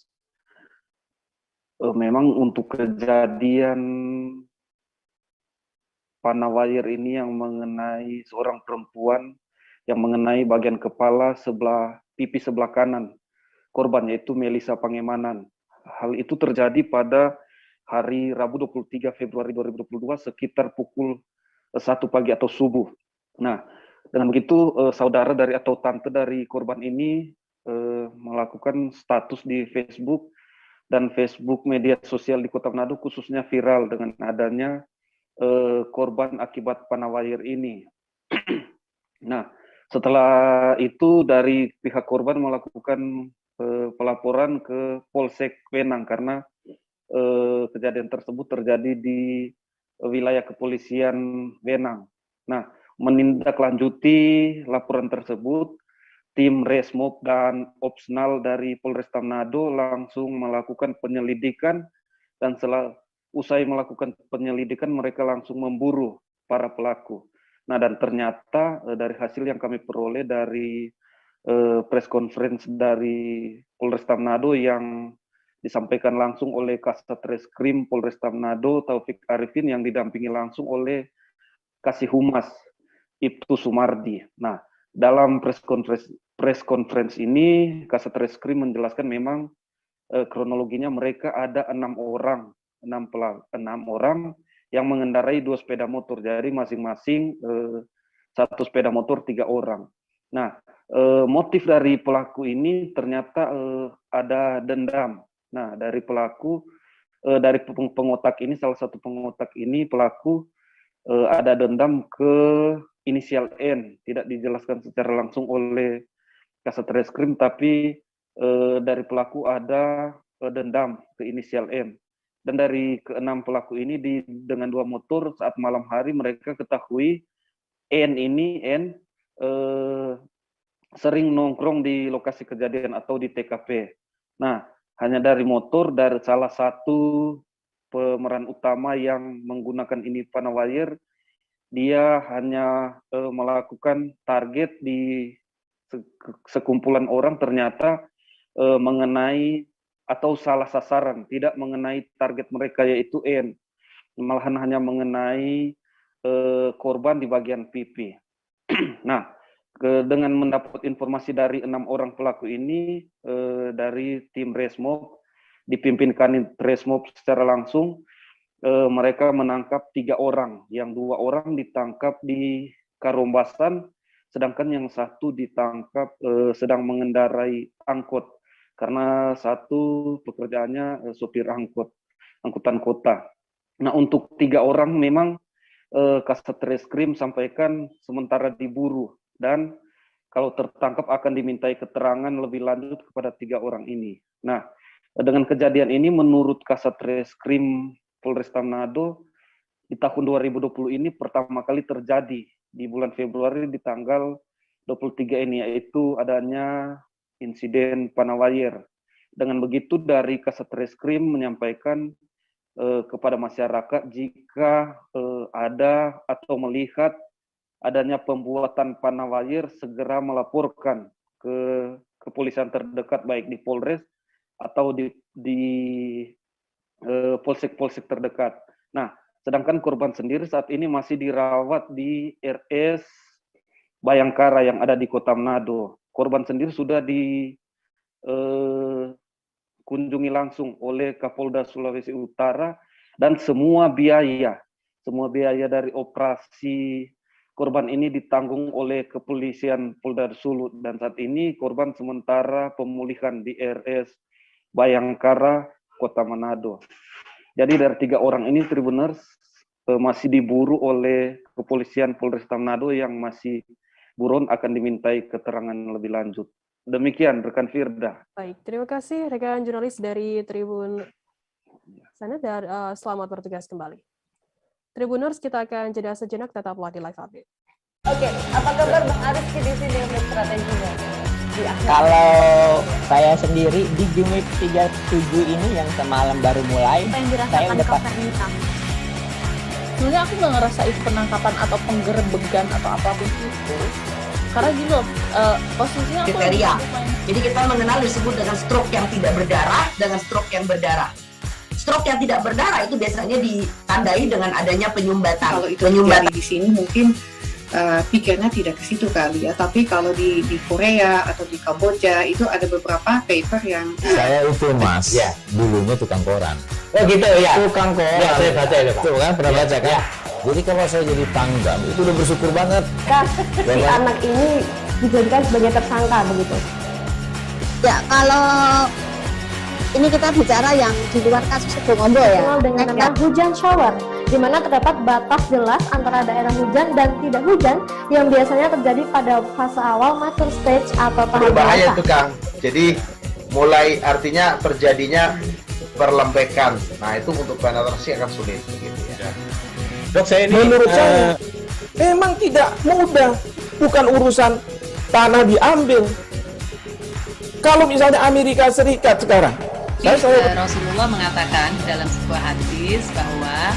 Memang untuk kejadian panah wayar ini yang mengenai seorang perempuan yang mengenai bagian kepala sebelah pipi sebelah kanan korban, yaitu Melisa Pangemanan. Hal itu terjadi pada hari Rabu 23 Februari 2022 sekitar pukul 1 pagi atau subuh. Nah, dengan begitu saudara dari atau tante dari korban ini melakukan status di Facebook dan Facebook media sosial di Kota Manado khususnya viral dengan adanya korban akibat panah wayar ini. Nah, setelah itu dari pihak korban melakukan pelaporan ke Polsek Wenang karena kejadian tersebut terjadi di wilayah Kepolisian Wenang. Nah, menindaklanjuti laporan tersebut, tim Resmob dan Opsnal dari Polresta Manado langsung melakukan penyelidikan dan usai melakukan penyelidikan mereka langsung memburu para pelaku. Nah, dan ternyata dari hasil yang kami peroleh dari press conference dari Polresta Manado yang disampaikan langsung oleh Kasat Reskrim Polresta Manado Taufik Arifin yang didampingi langsung oleh Kasih Humas Ibtu Sumardi. Nah, dalam press conference ini Kasat Reskrim menjelaskan memang kronologinya mereka ada 6 orang yang mengendarai 2 sepeda motor, jadi masing-masing 1 sepeda motor 3 orang. Nah, motif dari pelaku ini ternyata ada dendam. Nah, dari pelaku, dari pengotak ini, salah satu pengotak ini pelaku ada dendam ke inisial N, tidak dijelaskan secara langsung oleh Kasat Reskrim, tapi dari pelaku ada dendam ke inisial M. Dan dari ke-6 pelaku ini dengan 2 motor saat malam hari mereka ketahui N sering nongkrong di lokasi kejadian atau di TKP. Nah, hanya dari motor dari salah satu pemeran utama yang menggunakan ini panawire, dia hanya melakukan target di sekumpulan orang, ternyata mengenai atau salah sasaran, tidak mengenai target mereka yaitu N, malahan hanya mengenai korban di bagian pipi. Nah, dengan mendapat informasi dari 6 orang pelaku ini dari tim Resmob dipimpin Kanit Resmob secara langsung, mereka menangkap 3 orang, yang 2 orang ditangkap di Karombasan, sedangkan yang 1 ditangkap sedang mengendarai angkot karena 1 pekerjaannya sopir angkutan kota. Nah, untuk 3 orang memang Kasat Reskrim sampaikan sementara diburu dan kalau tertangkap akan dimintai keterangan lebih lanjut kepada 3 orang ini. Nah, dengan kejadian ini menurut Kasat Reskrim Polresta Manado di tahun 2020 ini pertama kali terjadi di bulan Februari di tanggal 23 ini, yaitu adanya insiden panawire. Dengan begitu dari Kasat Reskrim menyampaikan kepada masyarakat jika ada atau melihat adanya pembuatan panawire segera melaporkan ke kepolisian terdekat baik di Polres atau di polsek-polsek terdekat. Nah, sedangkan korban sendiri saat ini masih dirawat di RS Bayangkara yang ada di Kota Manado. Korban sendiri sudah dikunjungi langsung oleh Kapolda Sulawesi Utara dan semua biaya dari operasi korban ini ditanggung oleh kepolisian Polda Sulut, dan saat ini korban sementara pemulihan di RS Bayangkara Kota Manado. Jadi dari 3 orang ini Tribuners masih diburu oleh kepolisian Polresta Manado yang masih buron akan dimintai keterangan lebih lanjut. Demikian rekan Firda. Baik, terima kasih rekan jurnalis dari Tribun sana dan selamat bertugas kembali. Tribuners, kita akan jeda sejenak, tetaplah di Live Update. Oke, apa kabar Bang Arief di sini untuk strateginya? Kalau saya sendiri di Gimik 37 ini yang semalam baru mulai, saya udah sebenarnya aku nggak ngerasa itu penangkapan atau penggerbegan atau apapun itu, karena gini loh, posisinya aku kriteria. Jadi kita mengenal disebut dengan stroke yang tidak berdarah dengan stroke yang berdarah. Stroke yang tidak berdarah itu biasanya ditandai dengan adanya penyumbatan. Kalau itu terjadi di sini mungkin pikirnya tidak ke situ kali ya, tapi kalau di Korea atau di Kamboja itu ada beberapa paper yang saya itu Mas, ya, dulunya tukang koran. Oh gitu ya, tukang koran. Ya, saya baca ya Pak. Tuh kan, pernah baca kan? Ya. Jadi kalau saya jadi pangdam itu udah bersyukur banget. Si anak ini dijadikan sebagai tersangka begitu. Ya, kalau ini kita bicara yang di luar kasus Sebongombo ya. Dengan nama hujan shower, di mana terdapat batas jelas antara daerah hujan dan tidak hujan yang biasanya terjadi pada fase awal mature stage atau tahap berbahaya itu Kang. Jadi mulai artinya terjadinya perlembekan. Nah itu untuk penetrasi akan sulit. Gitu ya. Dok, saya ini menurut saya memang tidak mudah, bukan urusan tanah diambil. Kalau misalnya Amerika Serikat sekarang, Rasulullah mengatakan dalam sebuah hadis bahwa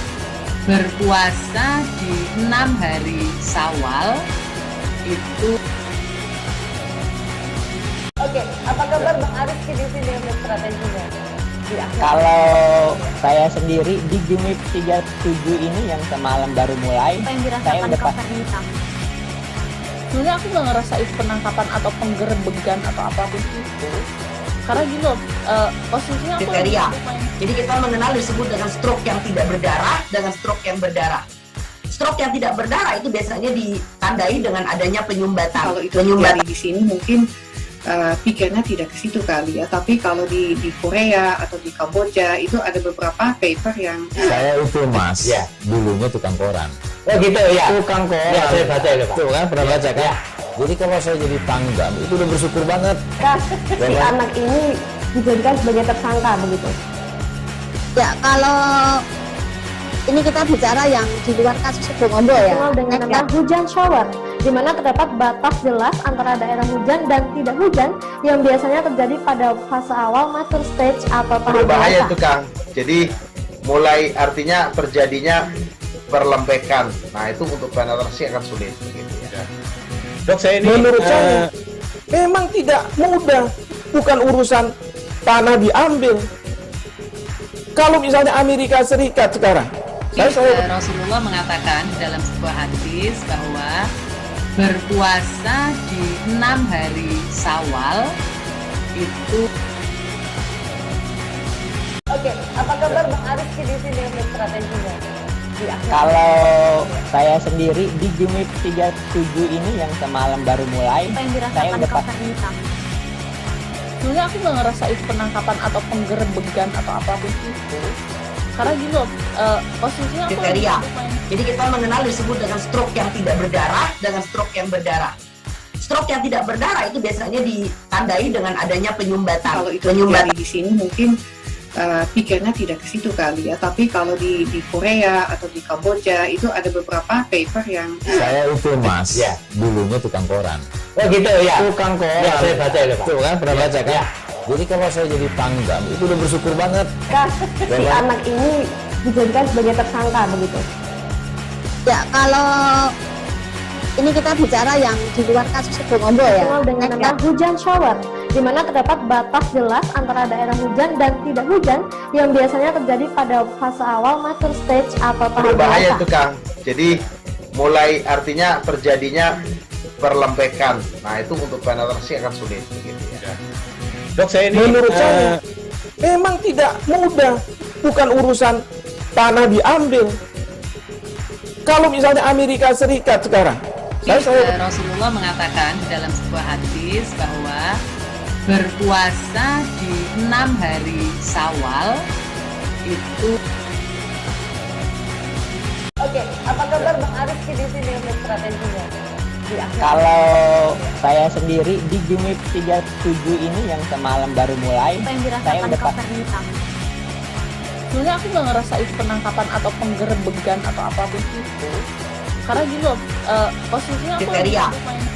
berpuasa di 6 hari Syawal itu. Oke, apa kabar Bang Aris di sini dengan strateginya? Kalau saya sendiri di Gimik 37 ini yang semalam baru mulai, saya udah sebenarnya aku nggak ngerasain penangkapan atau penggerebekan atau apapun itu, karena gini loh, posisinya aku kriteria. Jadi kita mengenal disebut dengan stroke yang tidak berdarah dengan stroke yang berdarah. Stroke yang tidak berdarah itu biasanya ditandai dengan adanya penyumbatan. Kalau itu terjadi di sini mungkin pikirnya tidak ke situ kali ya, tapi kalau di Korea atau di Kamboja itu ada beberapa paper yang saya itu Mas, ya, dulunya tukang koran. Oh gitu ya, Tukang koran. Ya, saya baca ya, Pak. Tuh kan, pernah baca kan? Ya. Jadi kalau saya jadi tanggam, itu udah bersyukur banget. Si anak ini dijadikan sebagai tersangka begitu. Ya, kalau ini kita bicara yang di luar kasus Sebongombo ya. Dengan nama hujan shower, di mana terdapat batas jelas antara daerah hujan dan tidak hujan yang biasanya terjadi pada fase awal mature stage atau tahap berbahaya dewasa. itu Kang. Jadi mulai artinya terjadinya perlembekan. Nah itu untuk penetrasi akan sulit. Gitu, ya. Dok, saya ini menurut saya memang tidak mudah, bukan urusan tanah diambil. Kalau misalnya Amerika Serikat sekarang, Rasulullah mengatakan dalam sebuah hadis bahwa berpuasa di 6 hari Syawal itu. Oke, apa kabar Bang Aris di sini dengan strateginya? Kalau saya sendiri di Gimik 37 ini yang semalam baru mulai, saya udah sebenarnya aku nggak ngerasain penangkapan atau penggerebekan atau apapun itu, karena gini loh, posisinya aku kriteria. Jadi kita mengenal disebut dengan stroke yang tidak berdarah dengan stroke yang berdarah. Stroke yang tidak berdarah itu biasanya ditandai dengan adanya penyumbatan. Kalau itu terjadi di sini mungkin pikirnya tidak ke situ kali ya, tapi kalau di Korea atau di Kamboja itu ada beberapa paper yang saya itu Mas, ya, dulunya tukang koran. Oh gitu ya, Tukang koran. Ya, saya baca ya, Pak. Tuh kan, pernah baca kan? Ya. Jadi kalau saya jadi tanggam, itu udah bersyukur banget. Si anak ini dijadikan sebagai tersangka begitu. Ya, kalau ini kita bicara yang di luar kasus Sebongombo ya. Dengan nama hujan shower, di mana terdapat batas jelas antara daerah hujan dan tidak hujan yang biasanya terjadi pada fase awal mature stage atau tahap berbahaya dewasa. itu Kang. Jadi mulai artinya terjadinya perlembekan. Nah itu untuk penetrasi akan sulit. Gitu, ya. Dok, saya ini menurut saya memang tidak mudah, bukan urusan tanah diambil. Kalau misalnya Amerika Serikat sekarang, Rasulullah mengatakan dalam sebuah hadis bahwa berpuasa di 6 hari Syawal itu. Oke, apa kabar Bang Aris di sini dengan strateginya? Kalau saya sendiri di Gimik 37 ini yang semalam baru mulai, saya udah sebenarnya aku nggak ngerasain penangkapan atau penggerebekan atau apapun itu, karena gini loh, posisinya aku kriteria.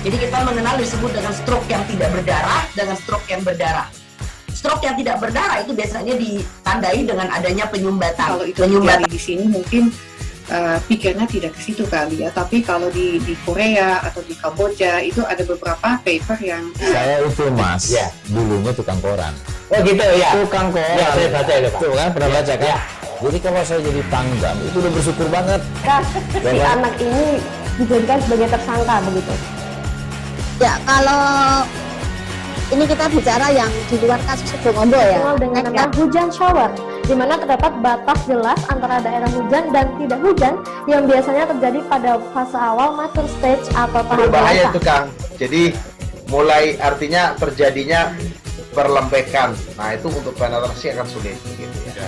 Jadi kita mengenal disebut dengan stroke yang tidak berdarah dengan stroke yang berdarah. Stroke yang tidak berdarah itu biasanya ditandai dengan adanya penyumbatan. Kalau itu terjadi di sini mungkin pikirnya tidak ke situ kali ya, tapi kalau di Korea atau di Kamboja itu ada beberapa paper yang saya itu Mas, ya, dulunya tukang koran. Oh gitu ya, Tukang koran. Ya, saya baca ya, Pak. Tuh kan, pernah baca kan? Ya. Jadi kalau saya jadi tanggam, itu udah bersyukur banget. Si anak ini dijadikan sebagai tersangka begitu. Ya, kalau ini kita bicara yang di luar kasus Sebongombo ya. Dengan nama hujan shower, di mana terdapat batas jelas antara daerah hujan dan tidak hujan yang biasanya terjadi pada fase awal mature stage atau tahap berbahaya dewasa. itu Kang. Jadi mulai artinya terjadinya perlembekan. Nah itu untuk penetrasi akan sulit. Gitu, ya.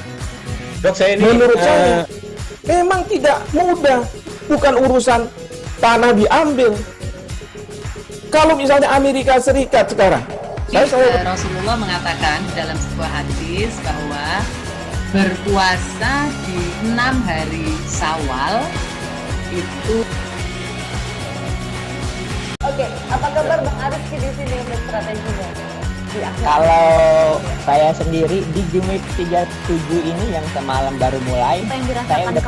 Dok, saya ini menurut saya memang tidak mudah, bukan urusan tanah diambil. Kalau misalnya Amerika Serikat sekarang, Rasulullah mengatakan dalam sebuah hadis bahwa berpuasa di 6 hari Syawal itu. Oke, apa kabar Bang Aris di sini dengan strateginya? Kalau saya sendiri di Gimik 37 ini yang semalam baru mulai, saya udah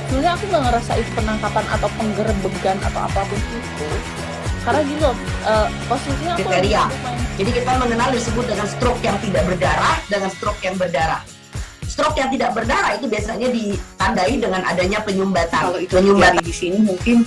Sebenarnya aku nggak ngerasa itu penangkapan atau penggerebegan atau apapun itu. Karena gini loh, posisinya aku kriteria. Jadi kita mengenal disebut dengan stroke yang tidak berdarah dengan stroke yang berdarah. Stroke yang tidak berdarah itu biasanya ditandai dengan adanya penyumbatan. Kalau itu terjadi di sini mungkin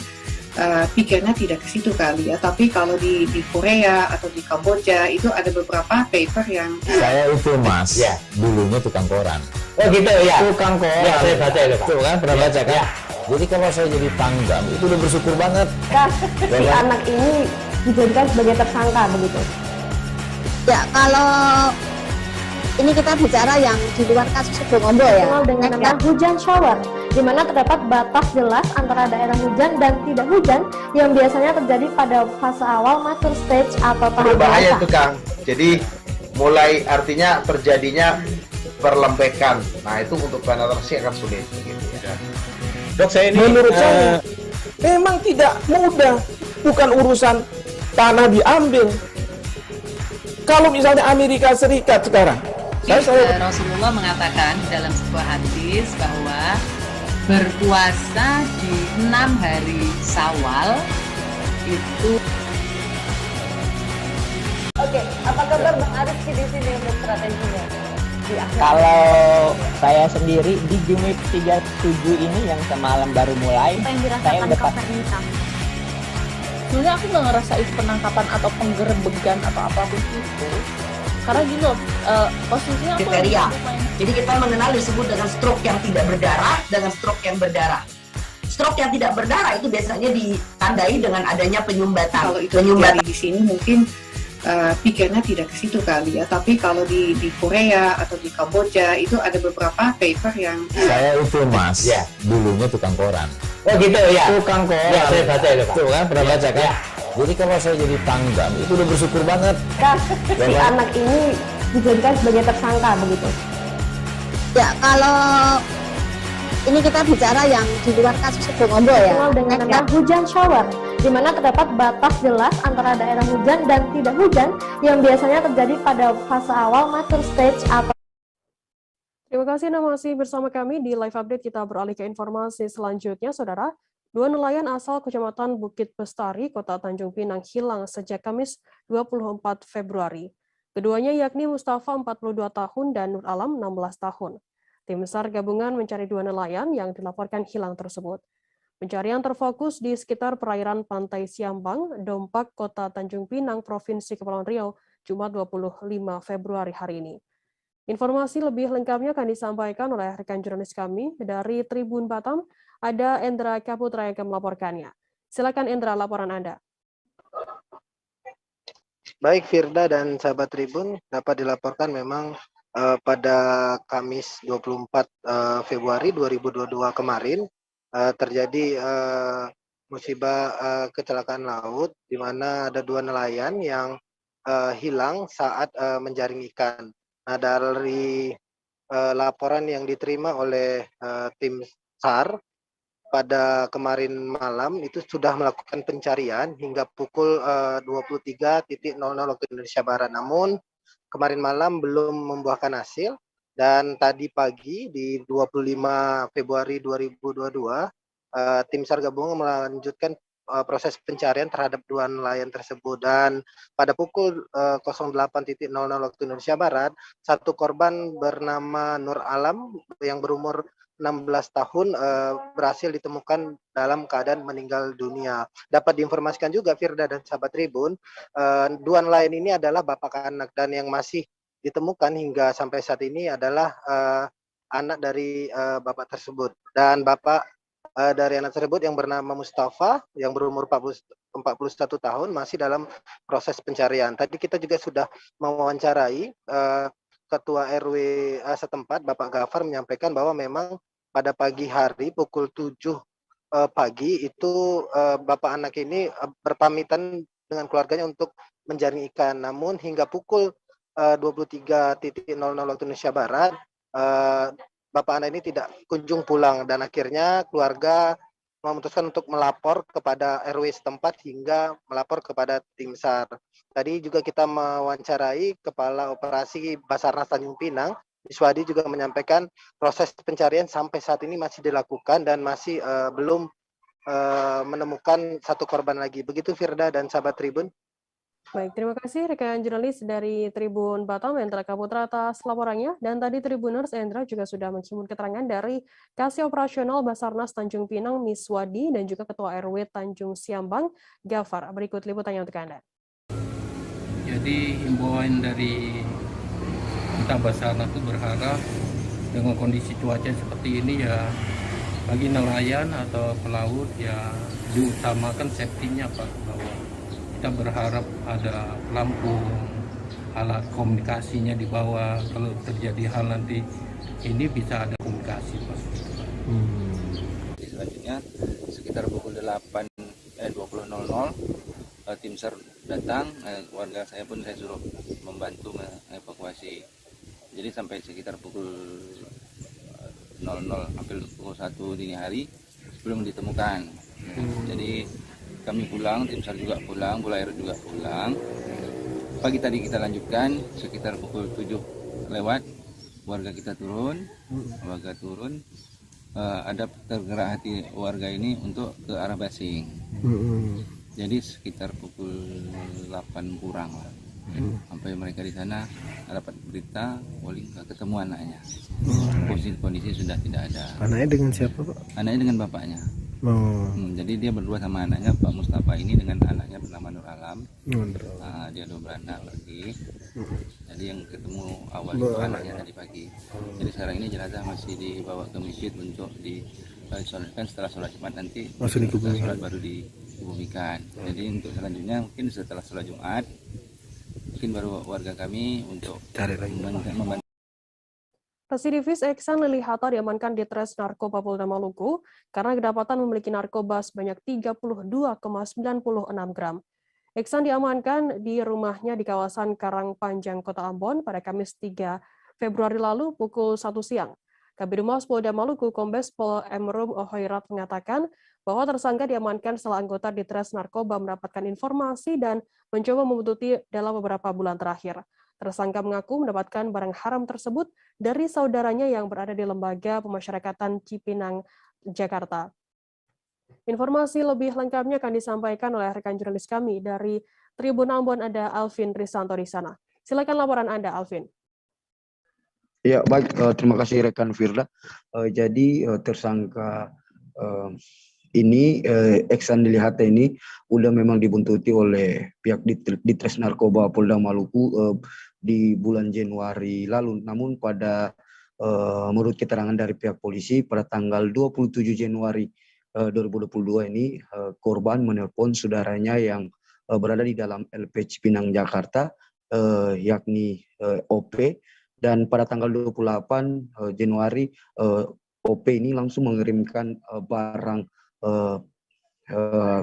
pikirnya tidak ke situ kali ya. Tapi kalau di Korea atau di Kamboja itu ada beberapa paper yang Saya itu Mas, dulunya tukang koran. Oh gitu ya. Tukang koran. Ya, saya baca itu, Pak. Tuh kan, pernah baca kan? Ya. Jadi kalau saya jadi pangdam itu udah bersyukur banget. Si anak ini dijadikan sebagai tersangka begitu. Ya, kalau ini kita bicara yang di luar kasus Situbondo ya, dengan nama hujan shower, di mana terdapat batas jelas antara daerah hujan dan tidak hujan yang biasanya terjadi pada fase awal mature stage atau tahap Berbahaya dewasa. itu Kang. Jadi mulai artinya terjadinya perlembekan. Nah itu untuk penetrasi akan sulit. Gitu, ya. Dok, saya ini menurut saya memang tidak mudah, bukan urusan tanah diambil. Kalau misalnya Amerika Serikat sekarang, Rasulullah mengatakan dalam sebuah hadis bahwa berpuasa di 6 hari Syawal itu. Oke, apa kabar Bang Arif di sini untuk strateginya? Kalau saya sendiri di Game Week 37 ini yang semalam baru mulai, Apa yang saya dirasakan udah Kak Fernita? Sebenarnya aku nggak ngerasa itu penangkapan atau penggerebegan atau apapun itu. Karena gini loh, posisinya aku kriteria. Jadi kita mengenal disebut dengan stroke yang tidak berdarah dengan stroke yang berdarah. Stroke yang tidak berdarah itu biasanya ditandai dengan adanya penyumbatan. Kalau itu terjadi di sini mungkin pikirnya tidak ke situ kali ya. Tapi kalau di Korea atau di Kamboja itu ada beberapa paper yang Saya itu Mas, dulunya tukang koran. Oh gitu ya. Tukang koran. Ya, saya baca itu, Pak. Tuh kan, pernah baca kan? Jadi kalau saya jadi pangdam itu udah bersyukur banget. Si anak ini dijadikan sebagai tersangka begitu. Ya, kalau ini kita bicara yang di luar kasus Situbondo ya, dengan nama hujan shower, di mana terdapat batas jelas antara daerah hujan dan tidak hujan yang biasanya terjadi pada fase awal mature stage atau. Terima kasih Anda masih bersama kami di live update. Kita beralih ke informasi selanjutnya, Saudara. Dua nelayan asal Kecamatan Bukit Bestari, Kota Tanjung Pinang hilang sejak Kamis 24 Februari. Keduanya yakni Mustafa 42 tahun dan Nur Alam 16 tahun. Tim SAR gabungan mencari dua nelayan yang dilaporkan hilang tersebut. Pencarian terfokus di sekitar perairan Pantai Siambang, Dompak, Kota Tanjung Pinang, Provinsi Kepulauan Riau, Jumat 25 Februari hari ini. Informasi lebih lengkapnya akan disampaikan oleh rekan jurnalis kami dari Tribun Batam, ada Endra Kaputra yang akan melaporkannya. Silakan Endra, laporan Anda. Baik Firda dan sahabat Tribun, dapat dilaporkan memang pada Kamis 24 Februari 2022 kemarin terjadi musibah kecelakaan laut di mana ada dua nelayan yang hilang saat menjaring ikan. Nah, dari laporan yang diterima oleh tim SAR pada kemarin malam itu sudah melakukan pencarian hingga pukul 23.00 waktu Indonesia Barat. Namun kemarin malam belum membuahkan hasil dan tadi pagi di 25 Februari 2022 tim SAR gabungan melanjutkan proses pencarian terhadap dua nelayan tersebut dan pada pukul 08.00 waktu Indonesia Barat satu korban bernama Nur Alam yang berumur 16 tahun berhasil ditemukan dalam keadaan meninggal dunia. Dapat diinformasikan juga Firda dan sahabat Tribun, dua nelayan ini adalah bapak anak dan yang masih ditemukan hingga sampai saat ini adalah anak dari bapak tersebut. Dan bapak dari anak tersebut yang bernama Mustafa yang berumur 41 tahun masih dalam proses pencarian. Tadi kita juga sudah mewawancarai Ketua RW setempat, Bapak Gafar, menyampaikan bahwa memang pada pagi hari pukul 7 pagi itu Bapak anak ini berpamitan dengan keluarganya untuk menjaring ikan. Namun hingga pukul 23.00 waktu Indonesia Barat, Bapak anak ini tidak kunjung pulang dan akhirnya keluarga memutuskan untuk melapor kepada RW setempat hingga melapor kepada tim SAR. Tadi juga kita mewawancarai Kepala Operasi Basarnas Tanjung Pinang, Miswadi juga menyampaikan proses pencarian sampai saat ini masih dilakukan dan masih belum menemukan satu korban lagi. Begitu Firda dan sahabat Tribun. Baik, terima kasih rekan jurnalis dari Tribun Batam, Endra Kaputra atas laporannya. Dan tadi Tribuners Endra juga sudah menyimpulkan keterangan dari Kasih Operasional Basarnas Tanjung Pinang, Miswadi, dan juga Ketua RW Tanjung Siambang, Gafar. Berikut liputannya untuk Anda. Jadi himbauan dari kita Basarnas itu berharap dengan kondisi cuaca seperti ini ya, bagi nelayan atau pelaut ya diutamakan safety-nya Pak, bahwa kita berharap ada pelampung, alat komunikasinya di bawah, kalau terjadi hal nanti ini bisa ada komunikasi Pak. Selanjutnya sekitar pukul 20.00 tim SAR datang, warga saya pun saya suruh membantu mengevakuasi. Jadi sampai sekitar pukul 00 hampir pukul 1 dini hari belum ditemukan. Jadi kami pulang, tim SAR juga pulang, Bola Air juga pulang. Pagi tadi kita lanjutkan sekitar pukul 7 lewat, warga kita turun, ada tergerak hati warga ini untuk ke arah Basing. Jadi sekitar pukul 8 kurang lah. Sampai mereka di sana dapat berita, ketemu anaknya. Kondisi sudah tidak ada. Anaknya dengan siapa Pak? Anaknya dengan bapaknya. Jadi dia berdua sama anaknya, Pak Mustafa ini dengan anaknya bernama Nur Alam. Dia dua beranak pergi. Jadi yang ketemu awal itu anaknya tadi pagi. Jadi sekarang ini jenazah masih dibawa ke masjid untuk disolatkan. Setelah sholat Jumat nanti sholat baru dikubumikan. Jadi untuk selanjutnya mungkin setelah sholat Jumat mungkin baru warga kami untuk membantu. Residivis Eksan Lili Hatta diamankan di Tres Narkoba Polda Maluku karena kedapatan memiliki narkoba sebanyak 32,96 gram. Eksan diamankan di rumahnya di kawasan Karangpanjang, Kota Ambon pada Kamis 3 Februari lalu pukul 1 siang. Kabid Humas Polda Maluku Kombes Pol Emrum Ohoirat mengatakan bahwa tersangka diamankan setelah anggota di Tres Narkoba mendapatkan informasi dan mencoba membuntuti dalam beberapa bulan terakhir. Tersangka mengaku mendapatkan barang haram tersebut dari saudaranya yang berada di Lembaga Pemasyarakatan Cipinang, Jakarta. Informasi lebih lengkapnya akan disampaikan oleh rekan jurnalis kami dari Tribun Ambon, ada Alvin Trisanto di sana. Silakan laporan Anda, Alvin. Ya, baik. Terima kasih rekan Firda. Jadi tersangka ini Eksan Lili Hatta ini udah memang dibuntuti oleh pihak Ditres Narkoba Polda Maluku di bulan Januari lalu. Namun pada menurut keterangan dari pihak polisi pada tanggal 27 Januari 2022 ini korban menelpon saudaranya yang berada di dalam LP Cipinang, Jakarta, yakni OP, dan pada tanggal 28 Januari OP ini langsung mengirimkan barang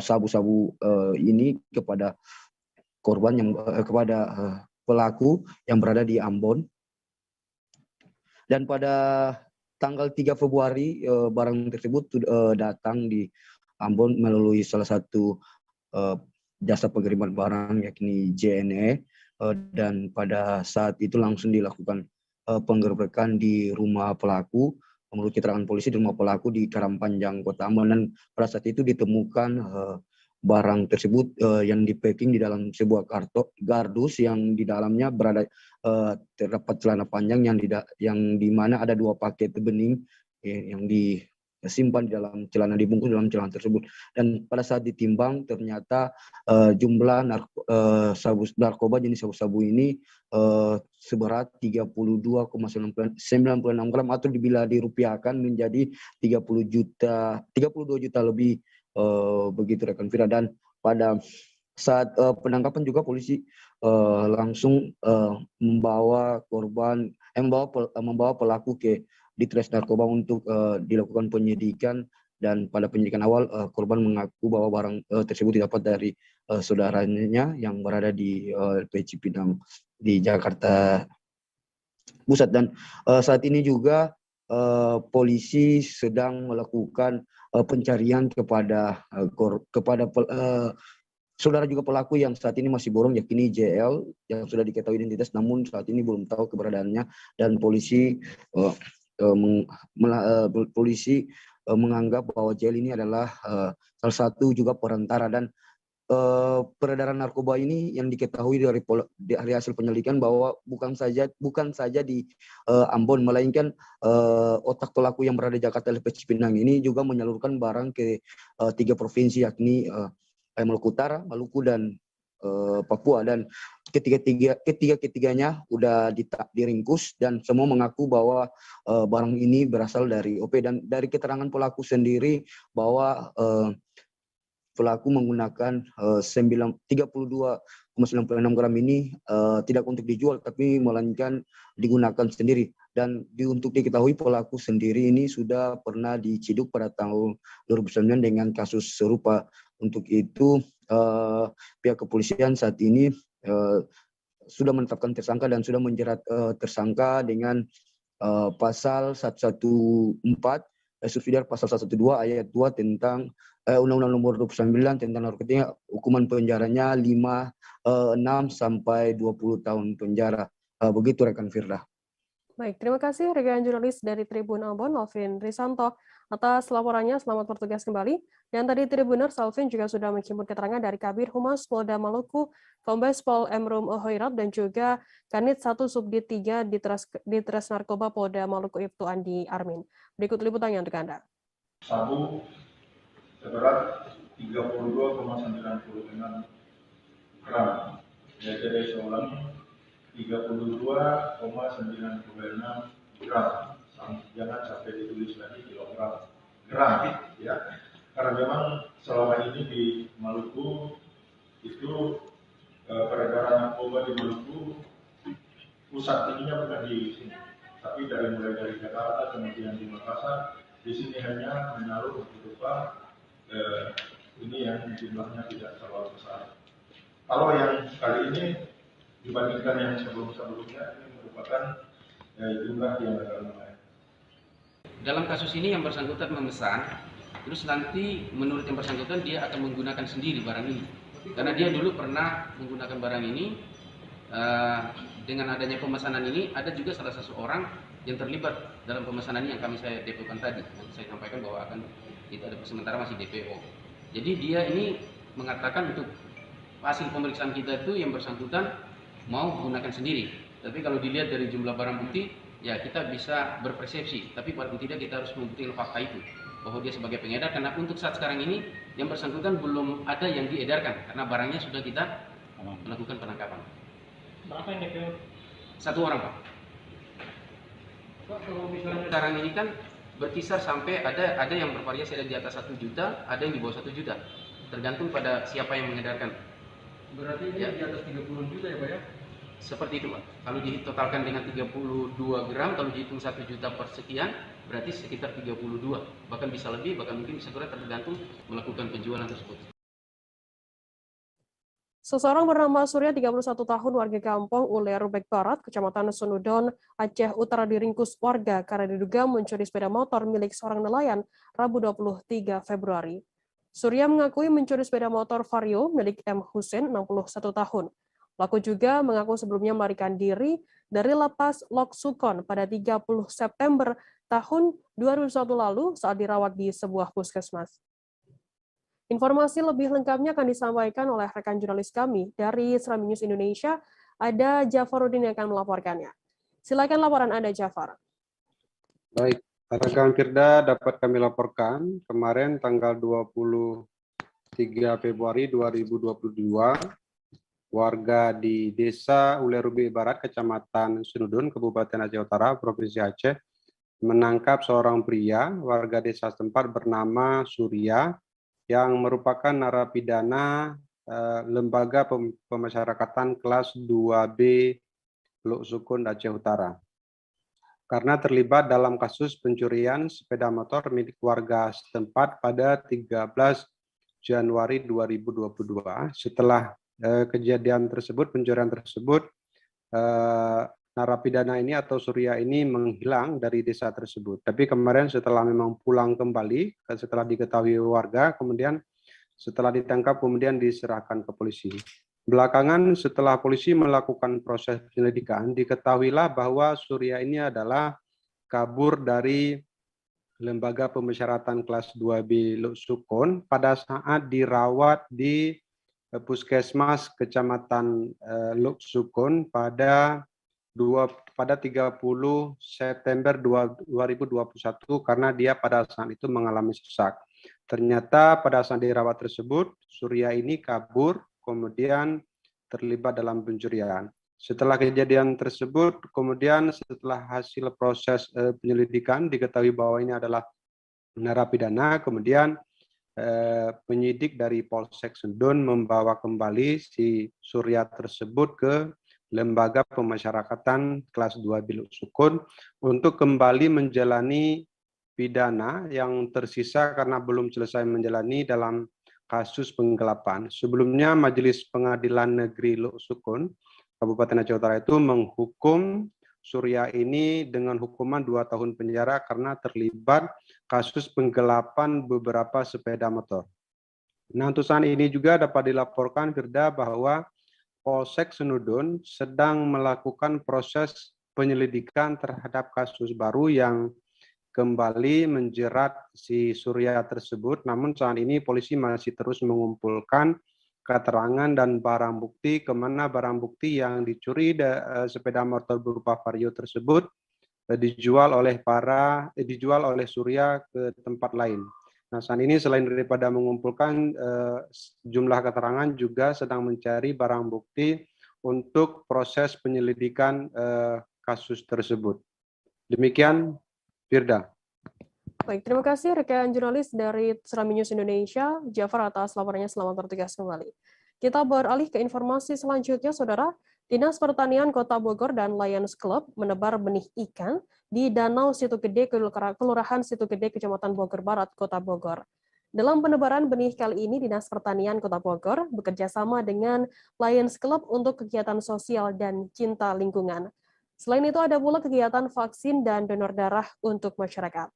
sabu-sabu ini kepada korban yang kepada pelaku yang berada di Ambon. Dan pada tanggal 3 Februari barang tersebut datang di Ambon melalui salah satu jasa pengiriman barang yakni JNE, dan pada saat itu langsung dilakukan penggerbekan di rumah pelaku. Menurut keterangan polisi di rumah pelaku di Karangpanjang, Kota Ambon, dan pada saat itu ditemukan barang tersebut yang di-packing di dalam sebuah kardus yang di dalamnya terdapat celana panjang yang di mana ada 2 paket bening yang disimpan di dalam celana, dibungkus dalam celana tersebut. Dan pada saat ditimbang ternyata jumlah narkoba jenis sabu-sabu ini seberat 32,96 gram atau bila dirupiahkan menjadi 32 juta lebih, begitu rekan Fira. Dan pada saat penangkapan juga polisi langsung membawa pelaku ke Ditres Narkoba untuk dilakukan penyidikan. Dan pada penyidikan awal korban mengaku bahwa barang tersebut didapat dari saudaranya yang berada di LP Cipinang di Jakarta Pusat. Dan saat ini juga polisi sedang melakukan pencarian kepada Saudara juga pelaku yang saat ini masih buron yakni JL yang sudah diketahui identitas namun saat ini belum tahu keberadaannya, dan polisi menganggap bahwa JL ini adalah salah satu juga perantara. Dan peredaran narkoba ini yang diketahui dari hasil penyelidikan bahwa bukan saja di Ambon, melainkan otak pelaku yang berada di Jakarta LP Cipinang ini juga menyalurkan barang ke 3 provinsi yakni Maluku Utara, Maluku, dan Papua. Dan ketiganya udah diringkus dan semua mengaku bahwa barang ini berasal dari OP. Dan dari keterangan pelaku sendiri bahwa pelaku menggunakan 32,96 gram ini tidak untuk dijual tapi melainkan digunakan sendiri. Dan untuk diketahui pelaku sendiri ini sudah pernah diciduk pada tahun 2009 dengan kasus serupa. Untuk itu pihak kepolisian saat ini sudah menetapkan tersangka dan sudah menjerat tersangka dengan pasal 114 subsidiar pasal 112 ayat 2 tentang Undang-Undang Nomor 29 tentang narkotika, hukuman penjaranya 6 sampai 20 tahun penjara. Begitu rekan Firda. Baik, terima kasih rekan jurnalis dari Tribun Ambon, Alvin Risanto, atas laporannya. Selamat bertugas kembali. Dan tadi Tribuners Alvin juga sudah menghimpun keterangan dari Kabir Humas Polda Maluku, Kombes Pol Emrum Ohoirat, dan juga Kanit 1 Subdit 3 Ditres Narkoba Polda Maluku Ibtu Andi Armin. Berikut liputannya untuk Anda. Sabu seberat 32,96 gram. Jadi seulang 32,96 gram. Jangan sampai ditulis lagi kilogram. Gram ya. Karena memang selama ini di Maluku itu peredaran narkoba di Maluku pusat ininya bukan di sini, tapi mulai dari Jakarta kemudian di Makassar. Di sini hanya menyalur berupa ini yang jumlahnya tidak terlalu besar. Kalau yang kali ini dibandingkan yang sebelum-sebelumnya, ini merupakan jumlah yang agak lumayan. Dalam kasus ini yang bersangkutan memesan, terus nanti menurut yang bersangkutan dia akan menggunakan sendiri barang ini. Karena dia dulu pernah menggunakan barang ini, dengan adanya pemesanan ini, ada juga salah satu orang yang terlibat dalam pemesanan ini yang saya depokan tadi. Yang saya sampaikan bahwa akan kita ada sementara masih DPO. Jadi dia ini mengatakan untuk hasil pemeriksaan kita itu yang bersangkutan mau menggunakan sendiri. Tapi kalau dilihat dari jumlah barang bukti, ya kita bisa berpersepsi. Tapi paling tidak kita harus membuktikan fakta itu bahwa dia sebagai pengedar. Karena untuk saat sekarang ini yang bersangkutan belum ada yang diedarkan karena barangnya sudah kita melakukan penangkapan. Berapa yang DPO? 1 orang, Pak. Kalau misalnya sekarang ini kan berkisar sampai ada yang bervariasi, ada di atas 1 juta, ada yang di bawah 1 juta. Tergantung pada siapa yang mengedarkan. Berarti ini di atas 30 juta ya Pak ya? Seperti itu Pak. Kalau ditotalkan dengan 32 gram, kalau dihitung 1 juta per sekian, berarti sekitar 32. Bahkan bisa lebih, bahkan mungkin bisa kurang, tergantung melakukan penjualan tersebut. Seseorang bernama Surya, 31 tahun, warga kampung Ule Rubek Barat, Kecamatan Sunudon, Aceh Utara diringkus warga karena diduga mencuri sepeda motor milik seorang nelayan Rabu 23 Februari. Surya mengakui mencuri sepeda motor Vario milik M. Husin, 61 tahun. Pelaku juga mengaku sebelumnya melarikan diri dari lapas Lok Sukon pada 30 September tahun 2001 lalu saat dirawat di sebuah puskesmas. Informasi lebih lengkapnya akan disampaikan oleh rekan jurnalis kami dari Serambi News Indonesia, ada Jafarudin yang akan melaporkannya. Silakan laporan Anda, Jafar. Baik, rekan Firda dapat kami laporkan kemarin tanggal 23 Februari 2022, warga di Desa Ule Rubek Barat, Kecamatan Sunudon, Kabupaten Aceh Utara, Provinsi Aceh, menangkap seorang pria warga desa setempat bernama Surya, yang merupakan narapidana Lembaga Pemasyarakatan kelas 2B Lok Sukon Aceh Utara. Karena terlibat dalam kasus pencurian sepeda motor milik warga setempat pada 13 Januari 2022. Setelah kejadian tersebut, pencurian tersebut, narapidana ini atau Surya ini menghilang dari desa tersebut. Tapi kemarin setelah memang pulang kembali, setelah diketahui warga, kemudian Setelah ditangkap kemudian diserahkan ke polisi. Belakangan setelah polisi melakukan proses penyelidikan, diketahuilah bahwa Surya ini adalah kabur dari Lembaga Pemasyarakatan kelas 2B Luk Sukun pada saat dirawat di Puskesmas Kecamatan Luk Sukun pada 30 September 2021 karena dia pada saat itu mengalami sesak. Ternyata pada saat dirawat tersebut, Surya ini kabur, kemudian terlibat dalam pencurian. Setelah kejadian tersebut, kemudian setelah hasil proses penyelidikan, diketahui bahwa ini adalah narapidana, kemudian penyidik dari Polsek Sendun membawa kembali si Surya tersebut ke Lembaga Pemasyarakatan kelas 2 Luk Sukun untuk kembali menjalani pidana yang tersisa karena belum selesai menjalani dalam kasus penggelapan. Sebelumnya Majelis Pengadilan Negeri Luk Sukun Kabupaten Aceh Utara itu menghukum Surya ini dengan hukuman 2 tahun penjara karena terlibat kasus penggelapan beberapa sepeda motor. Nah, untuk saat ini juga dapat dilaporkan Firda bahwa Polsek Senudun sedang melakukan proses penyelidikan terhadap kasus baru yang kembali menjerat si Surya tersebut. Namun saat ini polisi masih terus mengumpulkan keterangan dan barang bukti kemana barang bukti yang dicuri sepeda motor berupa Vario tersebut dijual oleh Surya ke tempat lain. Nah, saat ini selain daripada mengumpulkan jumlah keterangan juga sedang mencari barang bukti untuk proses penyelidikan kasus tersebut. Demikian, Firda. Baik, terima kasih rekan jurnalis dari Serambi News Indonesia, Jafar atas laporannya. Selamat bertugas kembali. Kita beralih ke informasi selanjutnya, Saudara. Dinas Pertanian Kota Bogor dan Lions Club menebar benih ikan di Danau Situ Gede, Kelurahan Situ Gede, Kecamatan Bogor Barat, Kota Bogor. Dalam penebaran benih kali ini, Dinas Pertanian Kota Bogor bekerja sama dengan Lions Club untuk kegiatan sosial dan cinta lingkungan. Selain itu, ada pula kegiatan vaksin dan donor darah untuk masyarakat.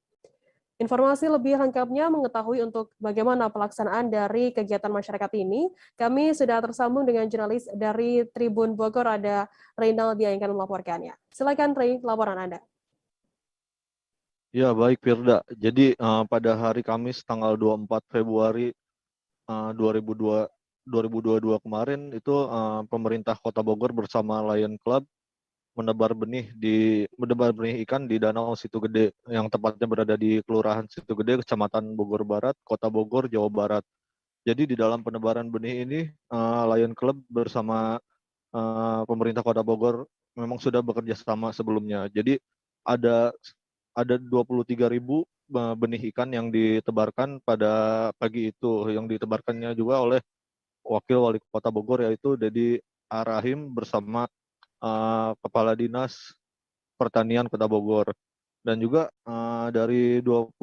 Informasi lebih lengkapnya mengetahui untuk bagaimana pelaksanaan dari kegiatan masyarakat ini, kami sudah tersambung dengan jurnalis dari Tribun Bogor, ada Reynaldi yang akan melaporkannya. Silakan, Rey, laporan Anda. Ya, baik, Firda. Jadi pada hari Kamis tanggal 24 Februari 2022 kemarin itu pemerintah Kota Bogor bersama Lion Club menebar benih ikan di Danau Situ Gede yang tepatnya berada di Kelurahan Situ Gede, Kecamatan Bogor Barat, Kota Bogor, Jawa Barat. Jadi di dalam penebaran benih ini Lion Club bersama pemerintah Kota Bogor memang sudah bekerja sama sebelumnya. Jadi ada 23.000 benih ikan yang ditebarkan pada pagi itu, yang ditebarkannya juga oleh Wakil Wali Kota Bogor yaitu Dedi Arahim bersama Kepala Dinas Pertanian Kota Bogor. Dan juga dari 23.000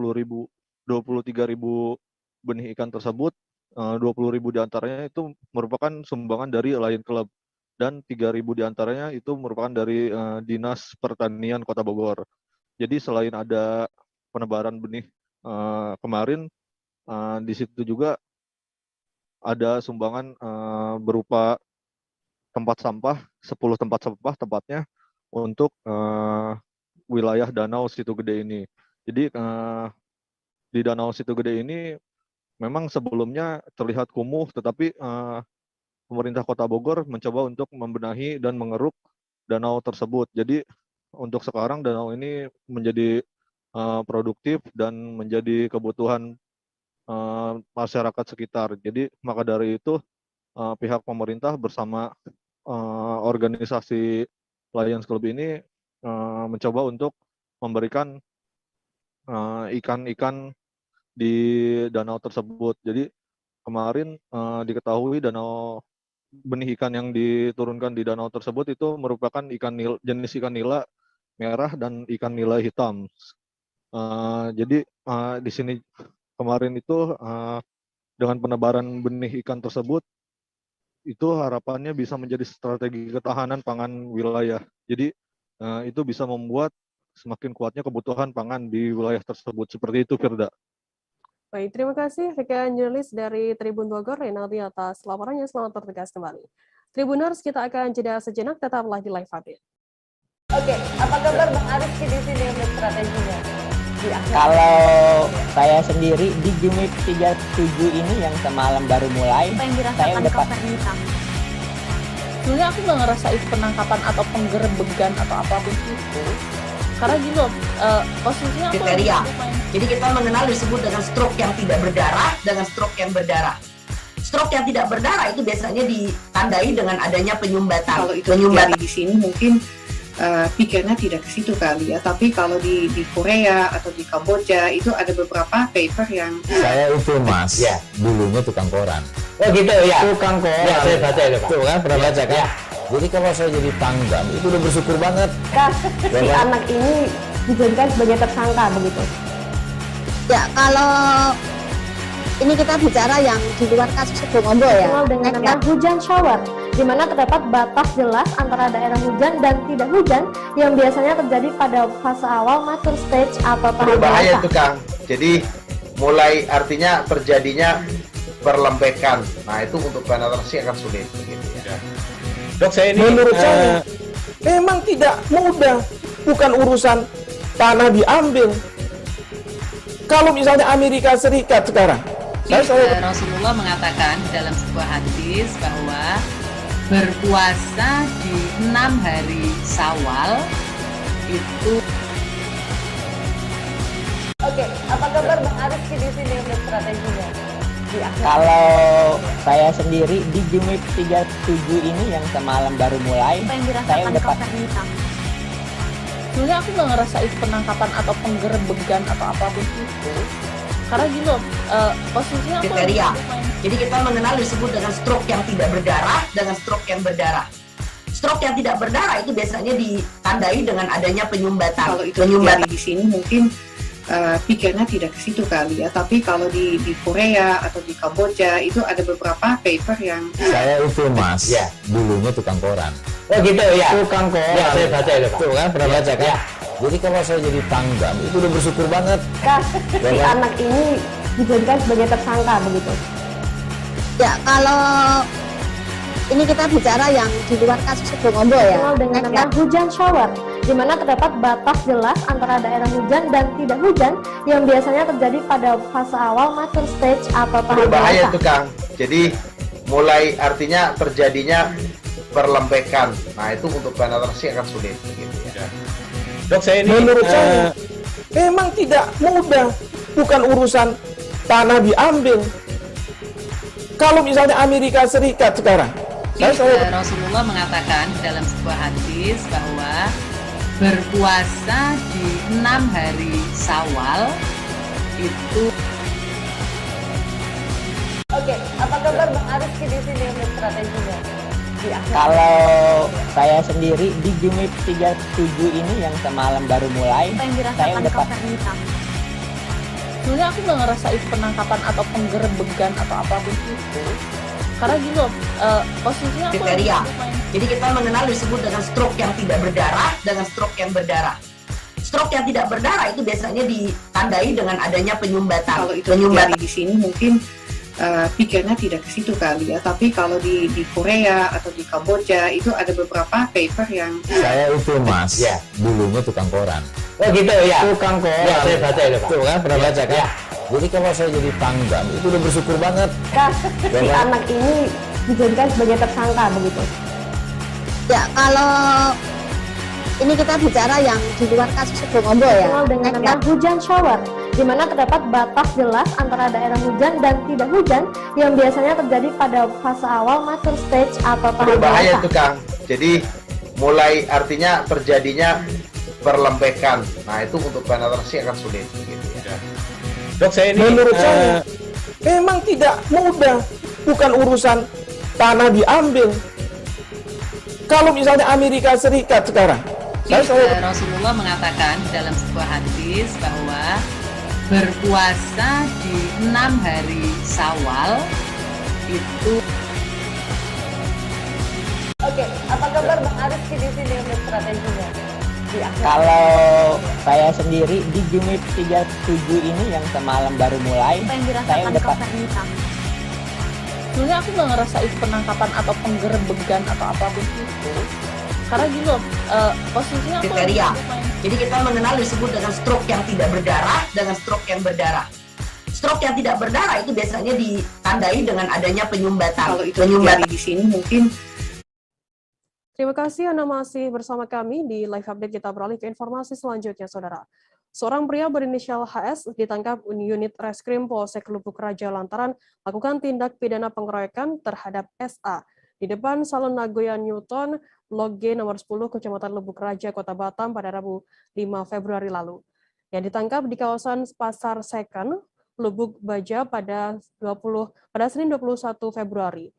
benih ikan tersebut, 20.000 diantaranya itu merupakan sumbangan dari Lion Club dan 3.000 diantaranya itu merupakan dari Dinas Pertanian Kota Bogor. Jadi selain ada penebaran benih kemarin, di situ juga ada sumbangan berupa tempat sampah, 10 tempat sampah tepatnya untuk wilayah Danau Situ Gede ini. Jadi di Danau Situ Gede ini memang sebelumnya terlihat kumuh, tetapi pemerintah Kota Bogor mencoba untuk membenahi dan mengeruk danau tersebut. Jadi untuk sekarang danau ini menjadi produktif dan menjadi kebutuhan masyarakat sekitar. Jadi maka dari itu pihak pemerintah bersama organisasi Lions Club ini mencoba untuk memberikan ikan-ikan di danau tersebut. Jadi kemarin diketahui benih ikan yang diturunkan di danau tersebut itu merupakan jenis ikan nila merah dan ikan nila hitam. Jadi di sini kemarin itu dengan penebaran benih ikan tersebut itu harapannya bisa menjadi strategi ketahanan pangan wilayah. Jadi itu bisa membuat semakin kuatnya kebutuhan pangan di wilayah tersebut. Seperti itu, Firda. Baik, terima kasih rekan jurnalis dari Tribun Bogor, Renaldi atas laporannya. Selamat bertugas kembali. Tribuners, kita akan jeda sejenak, tetaplah di Live Update. Oke, apa kabar Bang Arif di sini untuk strateginya? Kalau saya sendiri di Jumip 37 ini yang semalam baru mulai, saya udah sebenarnya aku nggak ngerasa itu penangkapan atau penggerebegan atau apapun itu, karena gini loh, posisinya aku kriteria. Jadi kita mengenal disebut dengan stroke yang tidak berdarah dengan stroke yang berdarah. Stroke yang tidak berdarah itu biasanya ditandai dengan adanya penyumbatan. Kalau itu terjadi di sini mungkin pikirnya tidak ke situ kali ya, tapi kalau di Korea atau di Kamboja itu ada beberapa paper yang saya itu Mas, ya, dulunya tukang koran. Oh gitu ya. Tukang koran. Ya, saya baca itu Pak. Tuh kan pernah baca kan? Ya. Jadi kalau saya jadi tanggam itu udah bersyukur banget. Si anak ini dijadikan sebagai tersangka begitu. Ya, kalau ini kita bicara yang di luar kasus Sebongombo ya. Dengan nama hujan shower, di mana terdapat batas jelas antara daerah hujan dan tidak hujan yang biasanya terjadi pada fase awal mature stage atau tahap berbahaya dewasa. itu Kang. Jadi mulai artinya terjadinya perlembekan. Nah itu untuk penetrasi akan sulit. Gitu ya. Dok, saya ini menurut saya memang tidak mudah, bukan urusan tanah diambil. Kalau misalnya Amerika Serikat sekarang, Rasulullah mengatakan dalam sebuah hadis bahwa berpuasa di 6 hari Syawal itu. Oke, apa kabar Bang Arif di sini untuk strateginya? Kalau saya sendiri di Jumip 37 ini yang semalam baru mulai, saya udah sebenarnya aku nggak ngerasa itu penangkapan atau penggerebegan atau apapun itu, karena gini loh, posisinya aku kriteria. Jadi kita mengenal disebut dengan stroke yang tidak berdarah dengan stroke yang berdarah. Stroke yang tidak berdarah itu biasanya ditandai dengan adanya penyumbatan. Kalau itu terjadi di sini mungkin pikirnya tidak ke situ kali ya, tapi kalau di Korea atau di Kamboja itu ada beberapa paper yang saya itu Mas, ya, dulunya tukang koran. Oh gitu ya. Tukang koran. Ya, saya baca itu Pak. Tuh kan pernah baca kan? Ya. Jadi kalau saya jadi tanggam itu udah bersyukur banget. Si anak ini dijadikan sebagai tersangka begitu. Ya, kalau ini kita bicara yang di luar kasus Sebongombo ya. Dengan nama hujan shower, di mana terdapat batas jelas antara daerah hujan dan tidak hujan yang biasanya terjadi pada fase awal mature stage atau tahap berbahaya dewasa. itu Kang. Jadi mulai artinya terjadinya perlembekan. Nah itu untuk penetrasi akan sulit. Gitu ya. Dok, saya ini menurut saya memang tidak mudah, bukan urusan tanah diambil. Kalau misalnya Amerika Serikat sekarang, Rasulullah mengatakan dalam sebuah hadis bahwa berpuasa di 6 hari Syawal itu. Oke, apa kabar Bang Arif di sini untuk strateginya? Kalau saya sendiri di Jumip 37 ini yang semalam baru mulai, saya udah sebenarnya aku nggak ngerasa itu penangkapan atau penggerebegan atau apapun itu, karena gini loh, posisinya aku kriteria. Jadi kita mengenal disebut dengan stroke yang tidak berdarah dengan stroke yang berdarah. Stroke yang tidak berdarah itu biasanya ditandai dengan adanya penyumbatan. Kalau itu terjadi di sini mungkin pikirnya tidak ke situ kali ya, tapi kalau di Korea atau di Kamboja itu ada beberapa paper yang saya itu Mas, ya, dulunya tukang koran. Oh gitu ya. Tukang koran. Ya, saya baca itu Pak. Tuh kan pernah baca kan? Ya. Jadi kalau saya jadi tanggam itu udah bersyukur banget. Si anak ini dijadikan sebagai tersangka begitu. Ya, kalau ini kita bicara yang di luar kasus Sebongombo ya. Dengan nama hujan shower, di mana terdapat batas jelas antara daerah hujan dan tidak hujan yang biasanya terjadi pada fase awal mature stage atau tahap berbahaya dewasa. itu Kang. Jadi mulai artinya terjadinya perlembekan. Nah itu untuk penetrasi akan sulit. Gitu ya. Dok, saya ini menurut saya memang tidak mudah, bukan urusan tanah diambil. Kalau misalnya Amerika Serikat sekarang, Rasulullah mengatakan dalam sebuah hadis bahwa berpuasa di 6 hari Syawal itu. Oke, apa kabar Bang Arif di sini untuk strateginya? Kalau saya sendiri di Jumip 37 ini yang semalam baru mulai, saya udah sebenarnya aku nggak ngerasain penangkapan atau penggerebegan atau apapun itu, karena gini loh, posisinya aku kriteria. Jadi kita mengenal disebut dengan stroke yang tidak berdarah dengan stroke yang berdarah. Stroke yang tidak berdarah itu biasanya ditandai dengan adanya penyumbatan. Kalau itu terjadi di sini mungkin. Terima kasih Anda masih bersama kami di live update. Kita beralih ke informasi selanjutnya, Saudara. Seorang pria berinisial HS ditangkap unit Reskrim Polsek Lubuk Raja lantaran melakukan tindak pidana pengeroyokan terhadap SA di depan Salon Nagoya Newton, Blok G nomor 10, Kecamatan Lubuk Raja, Kota Batam pada Rabu 5 Februari lalu. Yang ditangkap di kawasan Pasar Second, Lubuk Baja pada Senin 21 Februari.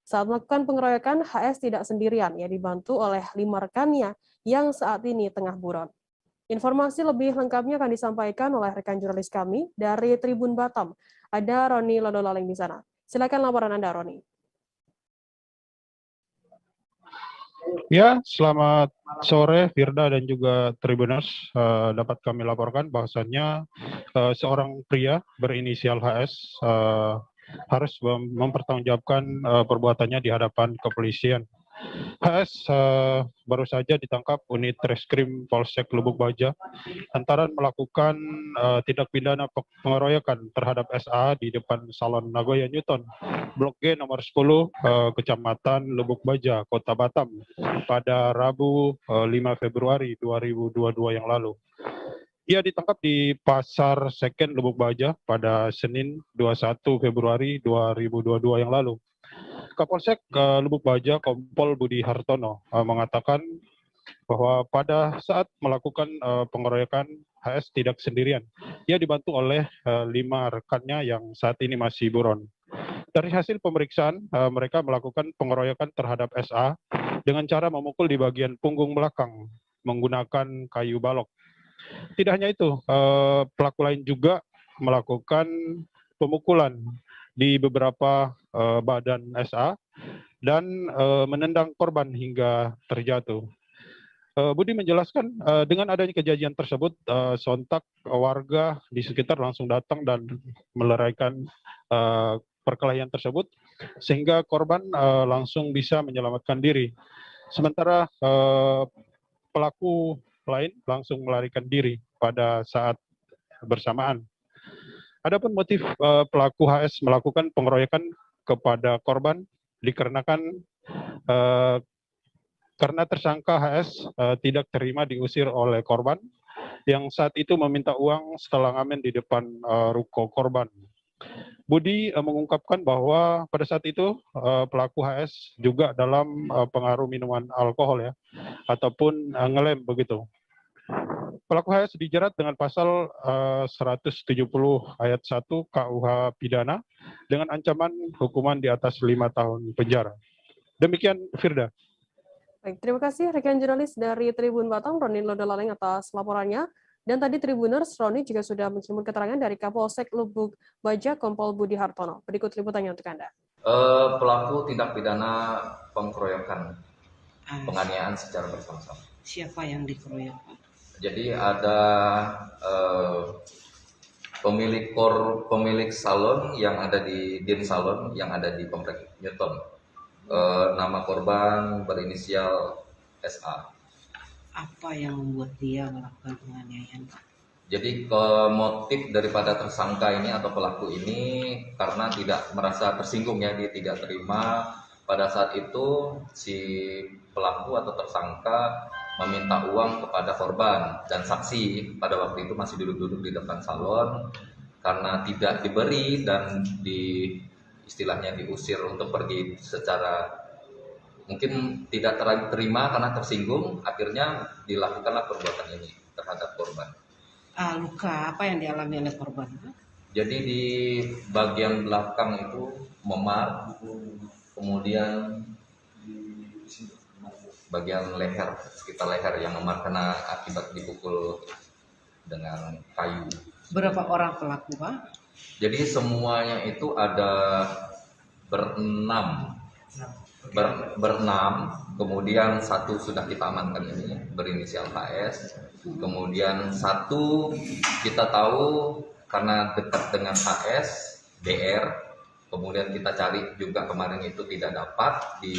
Saat melakukan pengeroyokan, HS tidak sendirian, ia dibantu oleh 5 rekannya yang saat ini tengah buron. Informasi lebih lengkapnya akan disampaikan oleh rekan jurnalis kami dari Tribun Batam. Ada Roni Lodolaling di sana. Silakan laporan Anda, Roni. Ya, selamat sore Firda dan juga Tribuners. Dapat kami laporkan bahwasannya seorang pria berinisial HS harus mempertanggungjawabkan perbuatannya di hadapan kepolisian. HS baru saja ditangkap unit Reskrim Polsek Lubuk Baja lantaran melakukan tindak pidana pengeroyokan terhadap SA di depan Salon Nagoya Newton, Blok G nomor 10, Kecamatan Lubuk Baja, Kota Batam pada Rabu 5 Februari 2022 yang lalu. Ia ditangkap di Pasar Second Lubuk Baja pada Senin 21 Februari 2022 yang lalu. Kapolsek Lubuk Baja Kompol Budi Hartono mengatakan bahwa pada saat melakukan pengeroyokan, HS tidak sendirian. Ia dibantu oleh 5 rekannya yang saat ini masih buron. Dari hasil pemeriksaan, mereka melakukan pengeroyokan terhadap SA dengan cara memukul di bagian punggung belakang menggunakan kayu balok. Tidak hanya itu, pelaku lain juga melakukan pemukulan di beberapa badan SA dan menendang korban hingga terjatuh. Budi menjelaskan dengan adanya kejadian tersebut, sontak warga di sekitar langsung datang dan meleraikan perkelahian tersebut, sehingga korban langsung bisa menyelamatkan diri. Sementara pelaku lain langsung melarikan diri pada saat bersamaan. Adapun motif pelaku HS melakukan pengeroyokan kepada korban dikarenakan karena tersangka HS tidak terima diusir oleh korban yang saat itu meminta uang setelah ngamen di depan ruko korban. Budi mengungkapkan bahwa pada saat itu pelaku HS juga dalam pengaruh minuman alkohol ya, ataupun ngelem begitu. Pelaku HS dijerat dengan pasal 170 ayat 1 KUH Pidana dengan ancaman hukuman di atas 5 tahun penjara. Demikian Firda. Baik, terima kasih rekan jurnalis dari Tribun Batam, Roni Lodolaling atas laporannya. Dan tadi Tribuners, Roni juga sudah menghimpun keterangan dari Kapolsek Lubuk Baja Kompol Budi Hartono. Berikut liputannya untuk Anda. Pelaku tindak pidana pengeroyokan, penganiayaan secara bersama-sama. Siapa yang dikeroyok? Jadi ada pemilik salon yang ada di Din Salon yang ada di Komplek Newton. Nama korban berinisial SA. Apa yang membuat dia melakukan penganiayaan, Pak? Jadi motif daripada tersangka ini atau pelaku ini karena tidak merasa tersinggung ya, dia tidak terima pada saat itu si pelaku atau tersangka meminta uang kepada korban dan saksi pada waktu itu masih duduk-duduk di depan salon karena tidak diberi dan istilahnya diusir untuk pergi secara mungkin tidak terima karena tersinggung, akhirnya dilakukanlah perbuatan ini terhadap korban. Luka apa yang dialami oleh korban? Jadi di bagian belakang itu memar, kemudian bagian leher, sekitar leher yang memar karena akibat dipukul dengan kayu. Berapa orang pelaku, Pak? Jadi semuanya itu ada berenam. berenam, kemudian satu sudah kita amankan ini berinisial HS, kemudian satu kita tahu karena dekat dengan HS, DR, kemudian kita cari juga kemarin itu tidak dapat di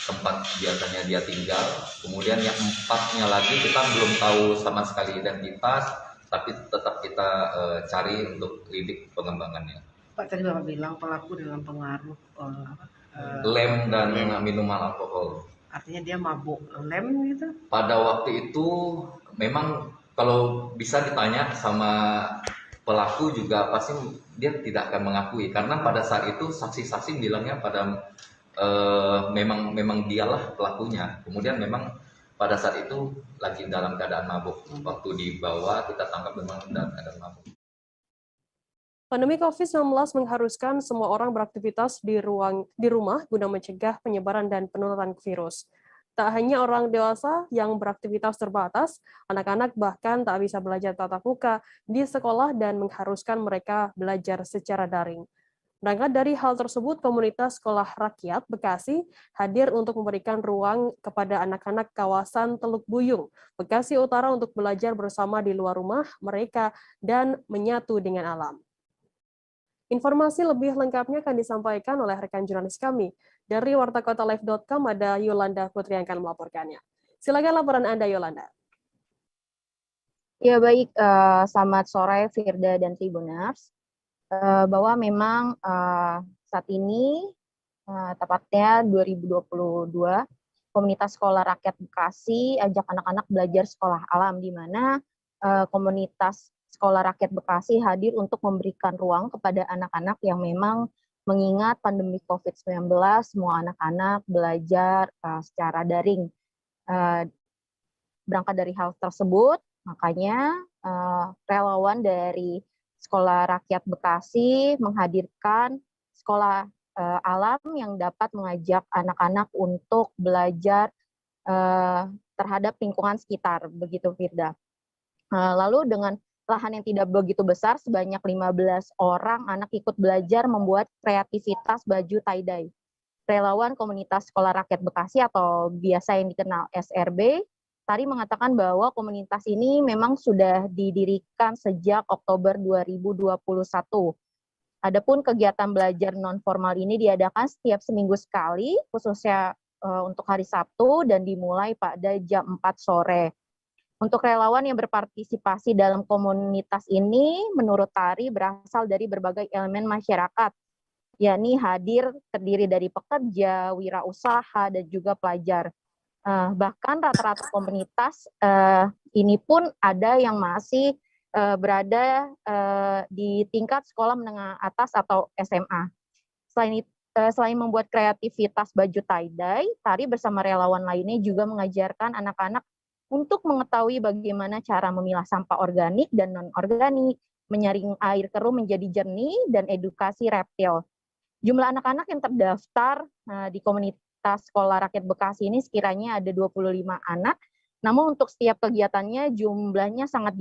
tempat biasanya dia tinggal, kemudian yang 4-nya lagi kita belum tahu sama sekali identitas, tapi tetap kita cari untuk lidik pengembangannya. Pak, tadi Bapak bilang pelaku dalam pengaruh lem dan minuman alkohol. Artinya dia mabuk lem gitu? Pada waktu itu memang kalau bisa ditanya sama pelaku juga pasti dia tidak akan mengakui karena pada saat itu saksi-saksi bilangnya pada memang dialah pelakunya. Kemudian memang pada saat itu lagi dalam keadaan mabuk. Waktu dibawa kita tangkap memang dalam keadaan mabuk. Pandemi COVID-19 mengharuskan semua orang beraktivitas di rumah guna mencegah penyebaran dan penularan virus. Tak hanya orang dewasa yang beraktivitas terbatas, anak-anak bahkan tak bisa belajar tatap muka di sekolah dan mengharuskan mereka belajar secara daring. Berangkat dari hal tersebut, komunitas Sekolah Rakyat Bekasi hadir untuk memberikan ruang kepada anak-anak kawasan Teluk Buyung, Bekasi Utara untuk belajar bersama di luar rumah mereka dan menyatu dengan alam. Informasi lebih lengkapnya akan disampaikan oleh rekan jurnalis kami. Dari wartakotalive.com ada Yolanda Putri yang akan melaporkannya. Silakan laporan Anda, Yolanda. Ya baik, selamat sore Firda dan Tribuners. Bahwa memang saat ini, tepatnya 2022, Komunitas Sekolah Rakyat Bekasi ajak anak-anak belajar sekolah alam, di mana komunitas Sekolah Rakyat Bekasi hadir untuk memberikan ruang kepada anak-anak yang memang mengingat pandemi COVID-19, semua anak-anak belajar secara daring. Berangkat dari hal tersebut, makanya relawan dari Sekolah Rakyat Bekasi menghadirkan sekolah alam yang dapat mengajak anak-anak untuk belajar terhadap lingkungan sekitar, begitu Firda. Lalu dengan lahan yang tidak begitu besar, sebanyak 15 orang anak ikut belajar membuat kreativitas baju tie-dye. Relawan Komunitas Sekolah Rakyat Bekasi atau biasa yang dikenal SRB, tadi mengatakan bahwa komunitas ini memang sudah didirikan sejak Oktober 2021. Adapun kegiatan belajar non-formal ini diadakan setiap seminggu sekali, khususnya untuk hari Sabtu, dan dimulai pada jam 4 sore. Untuk relawan yang berpartisipasi dalam komunitas ini, menurut Tari berasal dari berbagai elemen masyarakat, yakni hadir terdiri dari pekerja, wirausaha, dan juga pelajar. Bahkan rata-rata komunitas ini pun ada yang masih berada di tingkat sekolah menengah atas atau SMA. Selain membuat kreativitas baju tie-dye, Tari bersama relawan lainnya juga mengajarkan anak-anak untuk mengetahui bagaimana cara memilah sampah organik dan non-organik, menyaring air keruh menjadi jernih, dan edukasi reptil. Jumlah anak-anak yang terdaftar di Komunitas Sekolah Rakyat Bekasi ini sekiranya ada 25 anak, namun untuk setiap kegiatannya jumlahnya sangat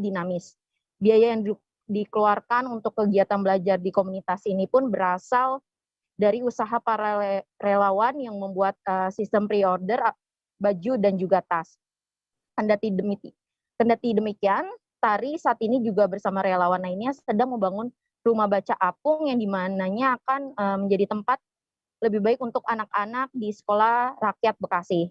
dinamis. Biaya yang dikeluarkan untuk kegiatan belajar di komunitas ini pun berasal dari usaha para relawan yang membuat sistem pre-order baju dan juga tas. Kendati demikian, Tari saat ini juga bersama relawan lainnya sedang membangun rumah baca apung yang dimananya akan menjadi tempat lebih baik untuk anak-anak di Sekolah Rakyat Bekasi.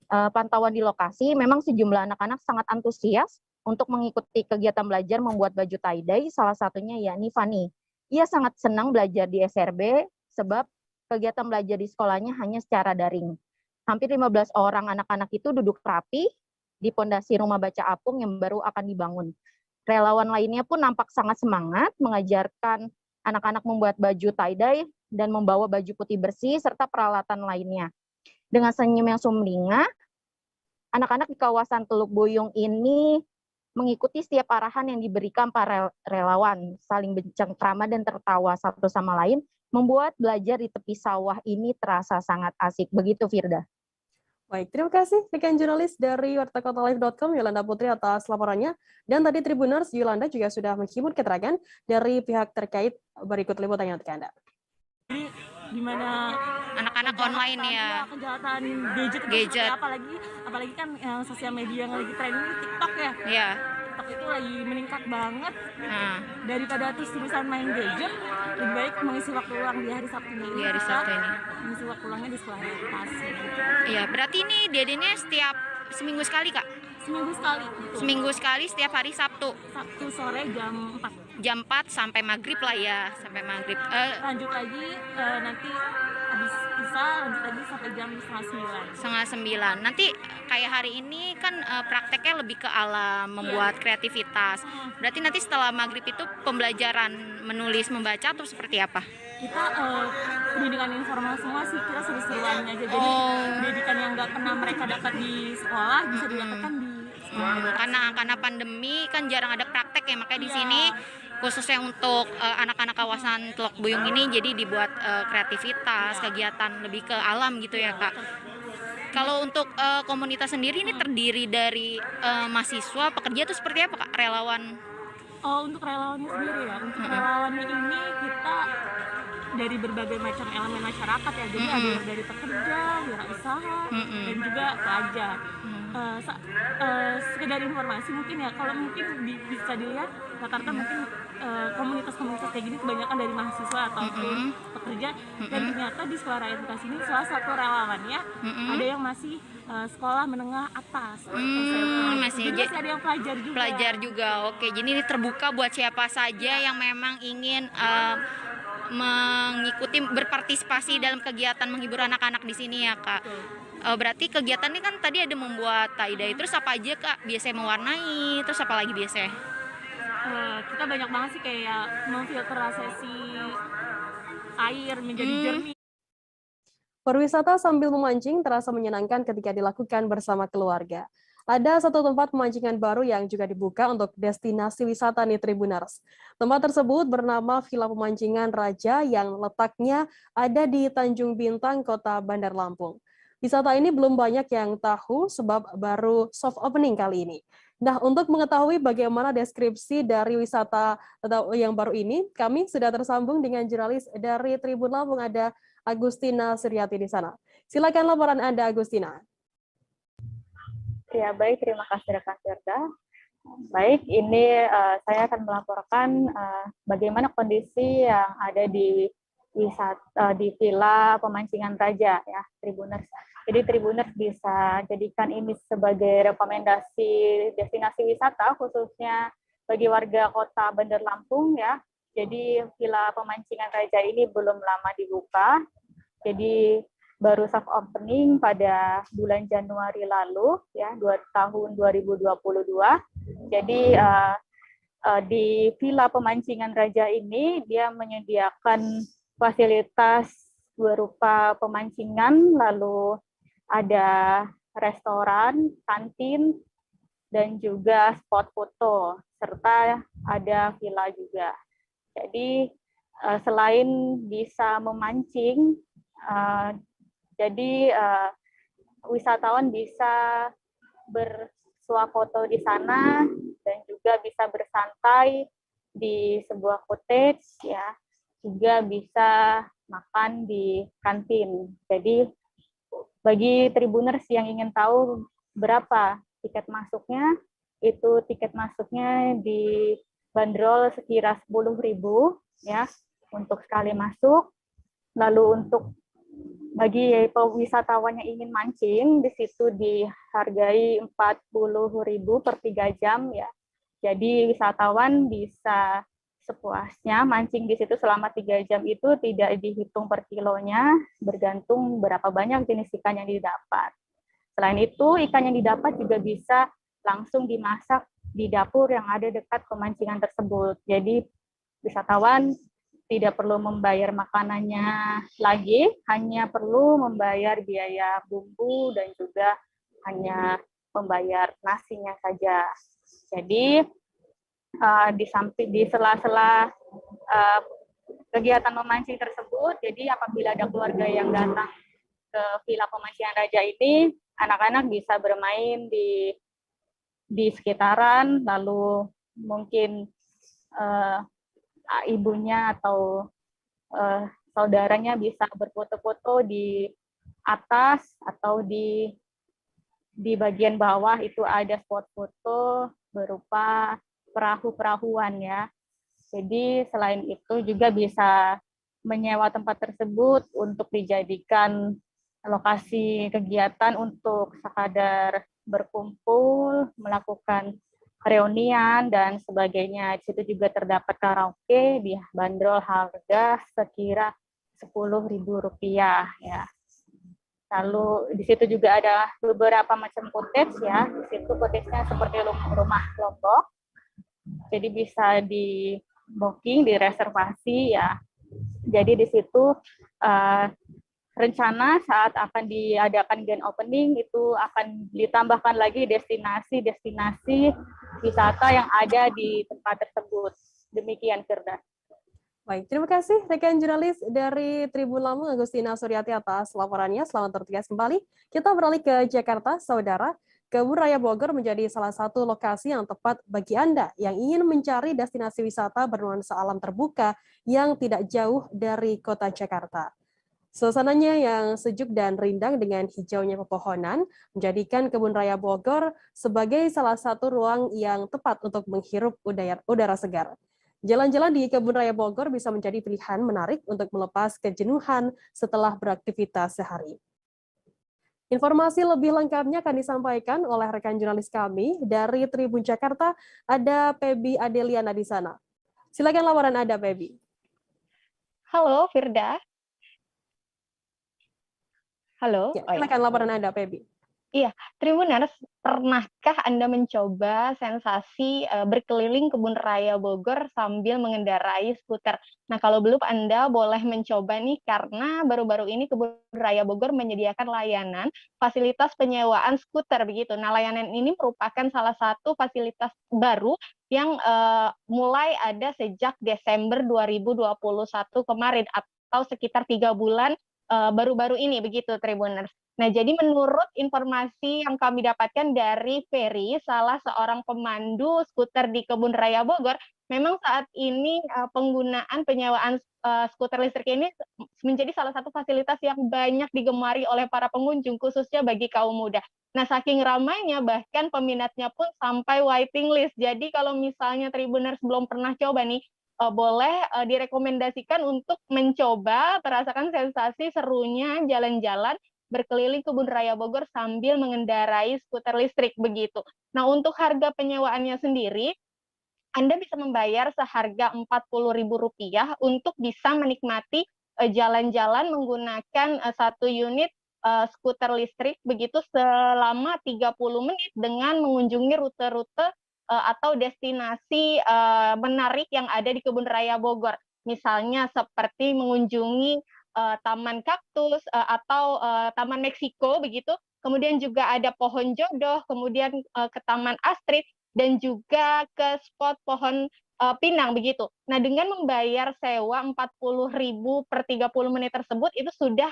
Pantauan di lokasi, memang sejumlah anak-anak sangat antusias untuk mengikuti kegiatan belajar membuat baju tie-dye, salah satunya yakni Fani. Ia sangat senang belajar di SRB sebab kegiatan belajar di sekolahnya hanya secara daring. Hampir 15 orang anak-anak itu duduk rapi di pondasi rumah baca apung yang baru akan dibangun. Relawan lainnya pun nampak sangat semangat mengajarkan anak-anak membuat baju tie-dye dan membawa baju putih bersih serta peralatan lainnya. Dengan senyum yang sumringah, anak-anak di kawasan Teluk Buyung ini mengikuti setiap arahan yang diberikan para relawan, saling bercengkrama dan tertawa satu sama lain, membuat belajar di tepi sawah ini terasa sangat asik. Begitu, Firda. Baik, terima kasih rekan jurnalis dari wartakotalive.com Yolanda Putri atas laporannya. Dan tadi Tribuners, Yolanda juga sudah menghimpun keterangan dari pihak terkait. Berikut liputannya untuk Anda. gimana anak-anak online ya, kejahatan gadget. Apalagi kan sosial media yang lagi tren ini TikTok ya. Iya. TikTok itu lagi meningkat banget. Daripada terus-terusan main gadget, lebih baik mengisi waktu luang di hari Sabtu ini. Di hari Sabtu ini. Mengisi waktu luangnya di sekolah orientasi. Iya, berarti ini diadainnya setiap seminggu sekali, Kak? Seminggu sekali. Betul. Seminggu sekali setiap hari Sabtu. Sabtu sore jam 4. Jam 4 sampai maghrib lah ya, sampai maghrib. Lanjut lagi nanti habis bisa lanjut lagi sampai jam 8:30. 8:30. Nanti kayak hari ini kan prakteknya lebih ke alam, membuat kreativitas. Berarti nanti setelah maghrib itu pembelajaran menulis, membaca atau seperti apa? Kita pendidikan informal semua sih, kita seru-seruan aja. Jadi pendidikan yang nggak pernah mereka dapat di sekolah bisa didapatkan di karena pandemi kan jarang ada praktek ya, makanya di sini khususnya untuk anak-anak kawasan Teluk Buyung ini jadi dibuat kreativitas, kegiatan lebih ke alam gitu ya, Kak. Kalau untuk komunitas sendiri ini terdiri dari mahasiswa, pekerja itu seperti apa, Kak? Relawan? Untuk relawannya sendiri ya, untuk relawannya ini kita dari berbagai macam elemen masyarakat ya, jadi ada yang dari pekerja, wirausaha, dan juga pelajar. Sekedar informasi mungkin ya, kalau mungkin bisa dilihat rata-rata mungkin komunitas-komunitas kayak gini kebanyakan dari mahasiswa ataupun pekerja, dan ternyata di sekolah rakyat Bekasi ini salah satu relawannya ada yang masih sekolah menengah atas, masih ada yang pelajar juga. Pelajar juga, oke. Jadi ini terbuka buat siapa saja yang memang ingin mengikuti, berpartisipasi dalam kegiatan menghibur anak-anak di sini ya, Kak. Berarti kegiatan ini kan tadi ada membuat tie-dye, terus apa aja, Kak? Biasanya mewarnai, terus apa lagi biasanya? Kita banyak banget sih, kayak memfiltrasi air menjadi jernih. Berwisata sambil memancing terasa menyenangkan ketika dilakukan bersama keluarga. Ada satu tempat pemancingan baru yang juga dibuka untuk destinasi wisata nih Tribuners. Tempat tersebut bernama Villa Pemancingan Raja yang letaknya ada di Tanjung Bintang, Kota Bandar Lampung. Wisata ini belum banyak yang tahu sebab baru soft opening kali ini. Nah, untuk mengetahui bagaimana deskripsi dari wisata yang baru ini, kami sudah tersambung dengan jurnalis dari Tribun Lampung, ada Agustina Suryati di sana. Silakan laporan Anda, Agustina. Ya, baik, terima kasih rekan Firda. Baik, ini saya akan melaporkan bagaimana kondisi yang ada di Villa Pemancingan Raja ya, Tribuners. Jadi Tribuners bisa jadikan ini sebagai rekomendasi destinasi wisata khususnya bagi warga Kota Bandar Lampung ya. Jadi Villa Pemancingan Raja ini belum lama dibuka. Jadi baru soft opening pada bulan Januari lalu ya, tahun 2022. Jadi di Villa Pemancingan Raja ini dia menyediakan fasilitas berupa pemancingan, lalu ada restoran, kantin, dan juga spot foto, serta ada villa juga. Jadi selain bisa memancing, jadi wisatawan bisa bersuah foto di sana dan juga bisa bersantai di sebuah cottage ya, juga bisa makan di kantin. Jadi bagi Tribuners yang ingin tahu berapa tiket masuknya, itu tiket masuknya dibanderol sekira 10.000 ya untuk sekali masuk. Lalu untuk bagi wisatawan yang ingin mancing, di situ dihargai 40.000 per 3 jam ya. Jadi wisatawan bisa sepuasnya mancing di situ selama 3 jam, itu tidak dihitung per kilonya, bergantung berapa banyak jenis ikan yang didapat. Selain itu, ikan yang didapat juga bisa langsung dimasak di dapur yang ada dekat pemancingan tersebut. Jadi wisatawan tidak perlu membayar makanannya lagi, hanya perlu membayar biaya bumbu dan juga hanya membayar nasinya saja. Jadi di sela-sela kegiatan memancing tersebut, jadi apabila ada keluarga yang datang ke Villa Pemancingan Raja ini, anak-anak bisa bermain di sekitaran, lalu mungkin ibunya atau saudaranya bisa berfoto-foto di atas atau di bagian bawah itu ada spot foto berupa perahu-perahuan ya. Jadi selain itu juga bisa menyewa tempat tersebut untuk dijadikan lokasi kegiatan untuk sekadar berkumpul, melakukan reunian dan sebagainya. Di situ juga terdapat karaoke, dibanderol harga sekira Rp10.000 ya. Lalu di situ juga ada beberapa macam cottage ya. Di situ cottage-nya seperti rumah Lombok. Jadi bisa di booking, direservasi ya. Jadi di situ rencana saat akan diadakan grand opening itu akan ditambahkan lagi destinasi-destinasi wisata yang ada di tempat tersebut. Demikian, Firda. Baik, terima kasih rekan jurnalis dari Tribun Lampung Agustina Suryati atas laporannya. Selamat bertugas kembali. Kita beralih ke Jakarta, saudara. Kebun Raya Bogor menjadi salah satu lokasi yang tepat bagi Anda yang ingin mencari destinasi wisata bernuansa alam terbuka yang tidak jauh dari kota Jakarta. Suasananya yang sejuk dan rindang dengan hijaunya pepohonan menjadikan Kebun Raya Bogor sebagai salah satu ruang yang tepat untuk menghirup udara segar. Jalan-jalan di Kebun Raya Bogor bisa menjadi pilihan menarik untuk melepas kejenuhan setelah beraktivitas sehari. Informasi lebih lengkapnya akan disampaikan oleh rekan jurnalis kami dari Tribun Jakarta, ada Pebi Adeliana di sana. Silakan laporan Anda, Pebi. Halo, Firda. Halo. Ya, silakan laporan Anda, Pebi. Iya, Tribuners, pernahkah Anda mencoba sensasi berkeliling Kebun Raya Bogor sambil mengendarai skuter? Nah, kalau belum, Anda boleh mencoba nih, karena baru-baru ini Kebun Raya Bogor menyediakan layanan fasilitas penyewaan skuter begitu. Nah, layanan ini merupakan salah satu fasilitas baru yang mulai ada sejak Desember 2021 kemarin, atau sekitar 3 bulan baru-baru ini begitu, Tribuners. Nah, jadi menurut informasi yang kami dapatkan dari Ferry, salah seorang pemandu skuter di Kebun Raya Bogor, memang saat ini penggunaan penyewaan skuter listrik ini menjadi salah satu fasilitas yang banyak digemari oleh para pengunjung, khususnya bagi kaum muda. Nah, saking ramainya, bahkan peminatnya pun sampai waiting list. Jadi kalau misalnya Tribuners belum pernah coba nih, boleh direkomendasikan untuk mencoba merasakan sensasi serunya jalan-jalan berkeliling Kebun Raya Bogor sambil mengendarai skuter listrik begitu. Nah, untuk harga penyewaannya sendiri, Anda bisa membayar seharga Rp40.000 untuk bisa menikmati jalan-jalan menggunakan 1 unit skuter listrik begitu selama 30 menit dengan mengunjungi rute-rute atau destinasi menarik yang ada di Kebun Raya Bogor. Misalnya seperti mengunjungi Taman Kaktus atau Taman Meksiko begitu. Kemudian juga ada Pohon Jodoh, kemudian ke Taman Astrid dan juga ke spot pohon pinang begitu. Nah, dengan membayar sewa Rp40.000 per 30 menit tersebut, itu sudah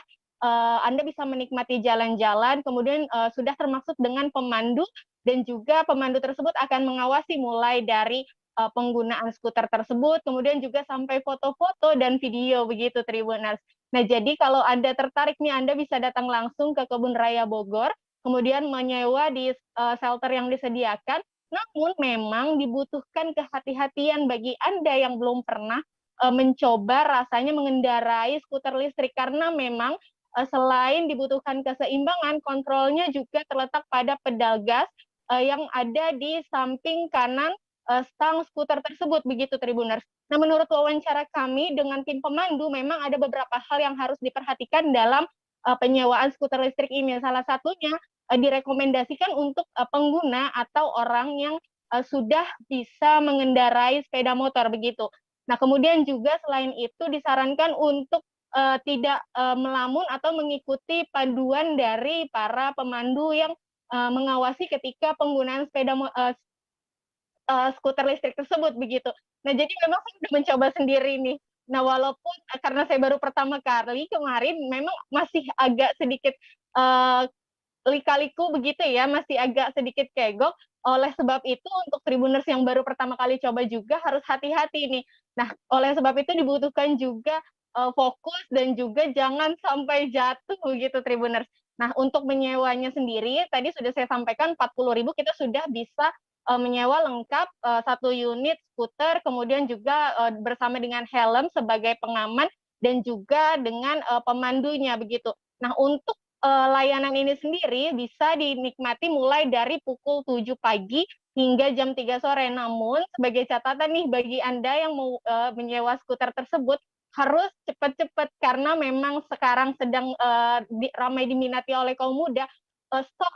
Anda bisa menikmati jalan-jalan, kemudian sudah termasuk dengan pemandu, dan juga pemandu tersebut akan mengawasi mulai dari penggunaan skuter tersebut, kemudian juga sampai foto-foto dan video begitu, Tribuners. Nah, jadi kalau Anda tertarik nih, Anda bisa datang langsung ke Kebun Raya Bogor, kemudian menyewa di shelter yang disediakan. Namun memang dibutuhkan kehati-hatian bagi Anda yang belum pernah mencoba rasanya mengendarai skuter listrik, karena memang selain dibutuhkan keseimbangan, kontrolnya juga terletak pada pedal gas yang ada di samping kanan stang skuter tersebut begitu, Tribuners. Nah, menurut wawancara kami dengan tim pemandu, memang ada beberapa hal yang harus diperhatikan dalam penyewaan skuter listrik ini. Salah satunya direkomendasikan untuk pengguna atau orang yang sudah bisa mengendarai sepeda motor begitu. Nah, kemudian juga selain itu disarankan untuk tidak melamun atau mengikuti panduan dari para pemandu yang mengawasi ketika penggunaan skuter listrik tersebut begitu. Nah, jadi memang saya sudah mencoba sendiri nih. Nah, walaupun karena saya baru pertama kali kemarin, memang masih agak sedikit lika-liku begitu ya, masih agak sedikit kegok. Oleh sebab itu, untuk Tribuners yang baru pertama kali coba juga harus hati-hati nih. Nah, oleh sebab itu dibutuhkan juga fokus dan juga jangan sampai jatuh gitu Tribuners. Nah, untuk menyewanya sendiri tadi sudah saya sampaikan 40.000 kita sudah bisa menyewa lengkap 1 unit skuter, kemudian juga bersama dengan helm sebagai pengaman dan juga dengan pemandunya begitu. Nah, untuk layanan ini sendiri bisa dinikmati mulai dari pukul 7 pagi hingga jam 3 sore. Namun sebagai catatan nih bagi Anda yang mau menyewa skuter tersebut harus cepat-cepat karena memang sekarang sedang ramai diminati oleh kaum muda. Stok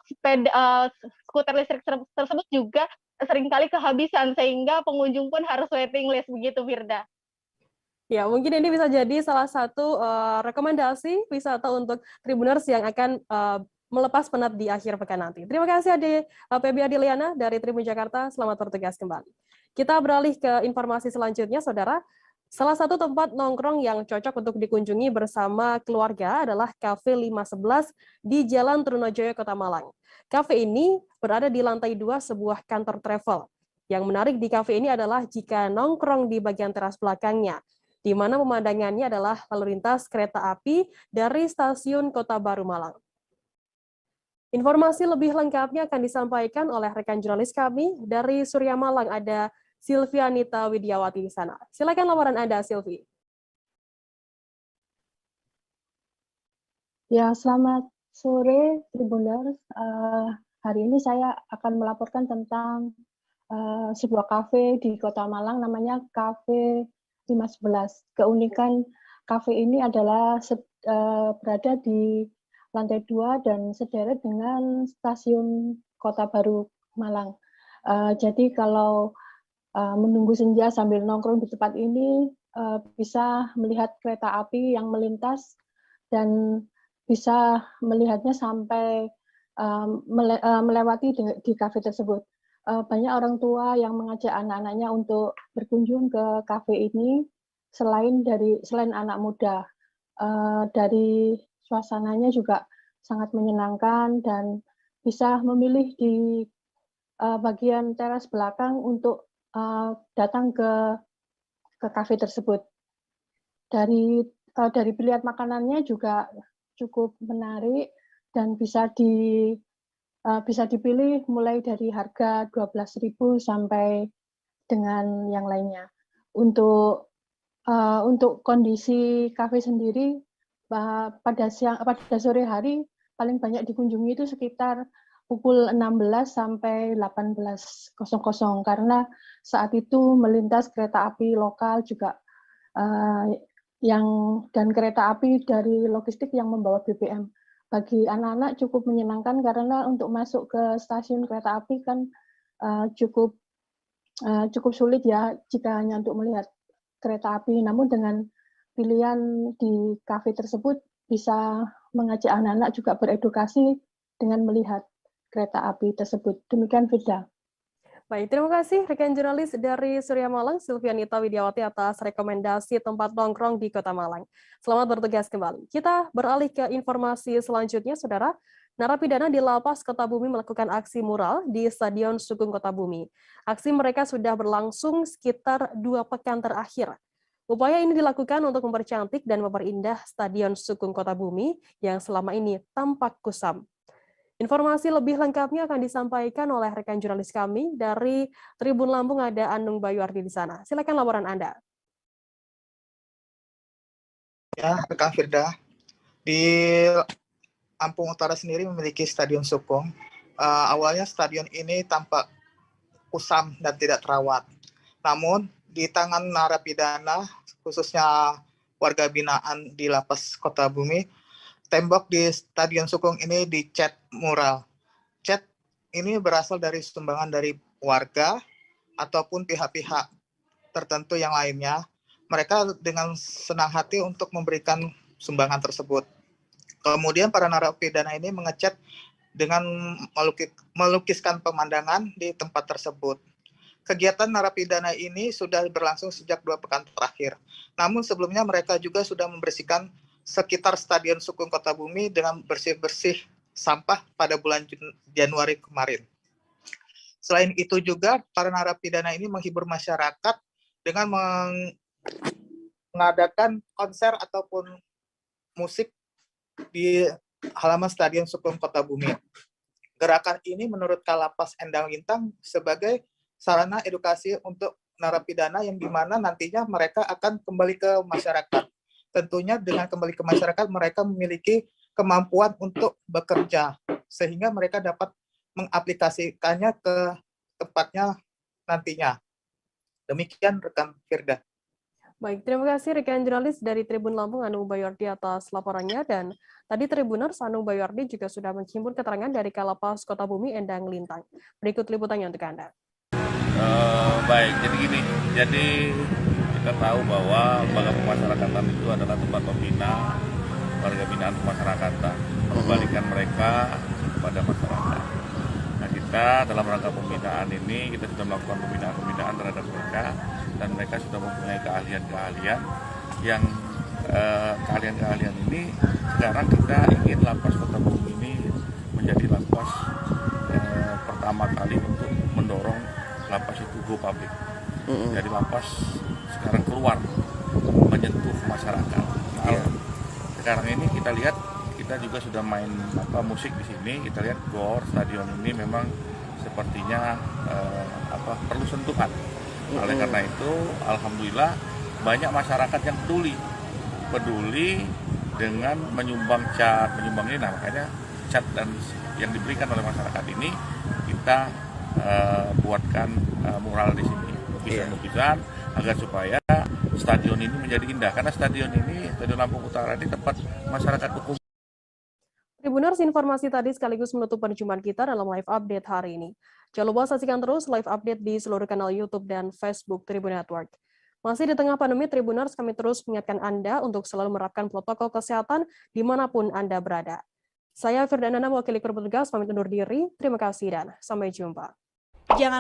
skuter listrik tersebut juga seringkali kehabisan sehingga pengunjung pun harus waiting list begitu Firda. Ya, mungkin ini bisa jadi salah satu rekomendasi wisata untuk Tribuners yang akan melepas penat di akhir pekan nanti. Terima kasih Feby Adiliana dari Tribun Jakarta. Selamat bertugas kembali. Kita beralih ke informasi selanjutnya, Saudara. Salah satu tempat nongkrong yang cocok untuk dikunjungi bersama keluarga adalah Cafe 511 di Jalan Trunojoyo, Kota Malang. Cafe ini berada di lantai 2 sebuah kantor travel. Yang menarik di cafe ini adalah jika nongkrong di bagian teras belakangnya, di mana pemandangannya adalah lalu lintas kereta api dari stasiun Kota Baru Malang. Informasi lebih lengkapnya akan disampaikan oleh rekan jurnalis kami dari Surya Malang, ada Silvianita Widiawati di sana. Silakan laporan Anda, Silvi. Ya, selamat sore, Tribuners. Hari ini saya akan melaporkan tentang sebuah kafe di Kota Malang, namanya Cafe 511. Keunikan kafe ini adalah berada di lantai 2 dan sederet dengan stasiun Kota Baru Malang. Jadi kalau menunggu senja sambil nongkrong di tempat ini bisa melihat kereta api yang melintas dan bisa melihatnya sampai melewati di kafe tersebut. Banyak orang tua yang mengajak anak-anaknya untuk berkunjung ke kafe ini selain anak muda. Dari suasananya juga sangat menyenangkan dan bisa memilih di bagian teras belakang untuk datang ke kafe tersebut. Dari pilihan makanannya juga cukup menarik dan bisa dipilih mulai dari harga 12.000 sampai dengan yang lainnya. Untuk kondisi kafe sendiri pada sore hari paling banyak dikunjungi itu sekitar pukul 16 sampai 18.00 karena saat itu melintas kereta api lokal juga dan kereta api dari logistik yang membawa BBM. Bagi anak-anak cukup menyenangkan karena untuk masuk ke stasiun kereta api kan cukup sulit ya jika hanya untuk melihat kereta api. Namun dengan pilihan di kafe tersebut bisa mengajak anak-anak juga beredukasi dengan melihat kereta api tersebut. Demikian, Firda. Baik, terima kasih rekan jurnalis dari Surya Malang, Silvianita Widiawati atas rekomendasi tempat nongkrong di Kota Malang. Selamat bertugas kembali. Kita beralih ke informasi selanjutnya, Saudara. Narapidana di Lapas Kota Bumi melakukan aksi mural di Stadion Sukung Kota Bumi. Aksi mereka sudah berlangsung sekitar 2 pekan terakhir. Upaya ini dilakukan untuk mempercantik dan memperindah Stadion Sukung Kota Bumi yang selama ini tampak kusam. Informasi lebih lengkapnya akan disampaikan oleh rekan jurnalis kami dari Tribun Lampung, ada Anung Bayuardi di sana. Silakan laporan Anda. Ya, rekan Firda, di Lampung Utara sendiri memiliki Stadion Sukung. Awalnya stadion ini tampak kusam dan tidak terawat. Namun di tangan narapidana, khususnya warga binaan di Lapas Kota Bumi, tembok di Stadion Sukung ini dicat mural. Cat ini berasal dari sumbangan dari warga ataupun pihak-pihak tertentu yang lainnya. Mereka dengan senang hati untuk memberikan sumbangan tersebut. Kemudian para narapidana ini mengecat dengan melukiskan pemandangan di tempat tersebut. Kegiatan narapidana ini sudah berlangsung sejak 2 pekan terakhir. Namun sebelumnya mereka juga sudah membersihkan sekitar Stadion Sukung Kota Bumi dengan bersih-bersih sampah pada bulan Januari kemarin. Selain itu juga para narapidana ini menghibur masyarakat dengan mengadakan konser ataupun musik di halaman Stadion Sukong Kota Bumi. Gerakan ini menurut Kalapas Endang Lintang sebagai sarana edukasi untuk narapidana yang dimana nantinya mereka akan kembali ke masyarakat. Tentunya dengan kembali ke masyarakat mereka memiliki kemampuan untuk bekerja sehingga mereka dapat mengaplikasikannya ke tempatnya nantinya. Demikian rekan Firda. Baik, terima kasih rekan jurnalis dari Tribun Lampung Anung Bayardi atas laporannya, dan tadi Tribuners Anung Bayardi juga sudah menghimpun keterangan dari Kalapas Kota Bumi Endang Lintang. Berikut liputannya untuk Anda. Baik, jadi kita tahu bahwa lembaga pemasyarakatan itu adalah tempat pembina warga binaan pemasyarakatan, mengembalikan mereka kepada masyarakat. Nah, kita dalam rangka pembinaan ini kita sudah melakukan pembinaan terhadap mereka, dan mereka sudah mempunyai keahlian-keahlian yang keahlian-keahlian ini sekarang kita ingin Lapas Kota Bumi ini menjadi lapas pertama kali untuk mendorong lapas itu go public. Jadi lapas sekarang keluar menyentuh masyarakat. Nah, sekarang ini kita lihat, kita juga sudah main musik di sini. Kita lihat GOR stadion ini memang sepertinya perlu sentuhan. Oleh karena itu, alhamdulillah banyak masyarakat yang peduli dengan menyumbang cat, menyumbang ini. Nah, makanya cat dan yang diberikan oleh masyarakat ini kita buatkan mural di sini, lukisan-lukisan agar supaya stadion ini menjadi indah. Karena stadion ini, Stadion Lampung Utara ini tempat masyarakat hukum. Tribuners, informasi tadi sekaligus menutup perjumpaan kita dalam live update hari ini. Jangan lupa saksikan terus live update di seluruh kanal YouTube dan Facebook Tribun Network. Masih di tengah pandemi, Tribuners, kami terus mengingatkan Anda untuk selalu menerapkan protokol kesehatan dimanapun Anda berada. Saya Firda Nana, mewakili kru petugas, pamit undur diri. Terima kasih dan sampai jumpa. Jangan lupa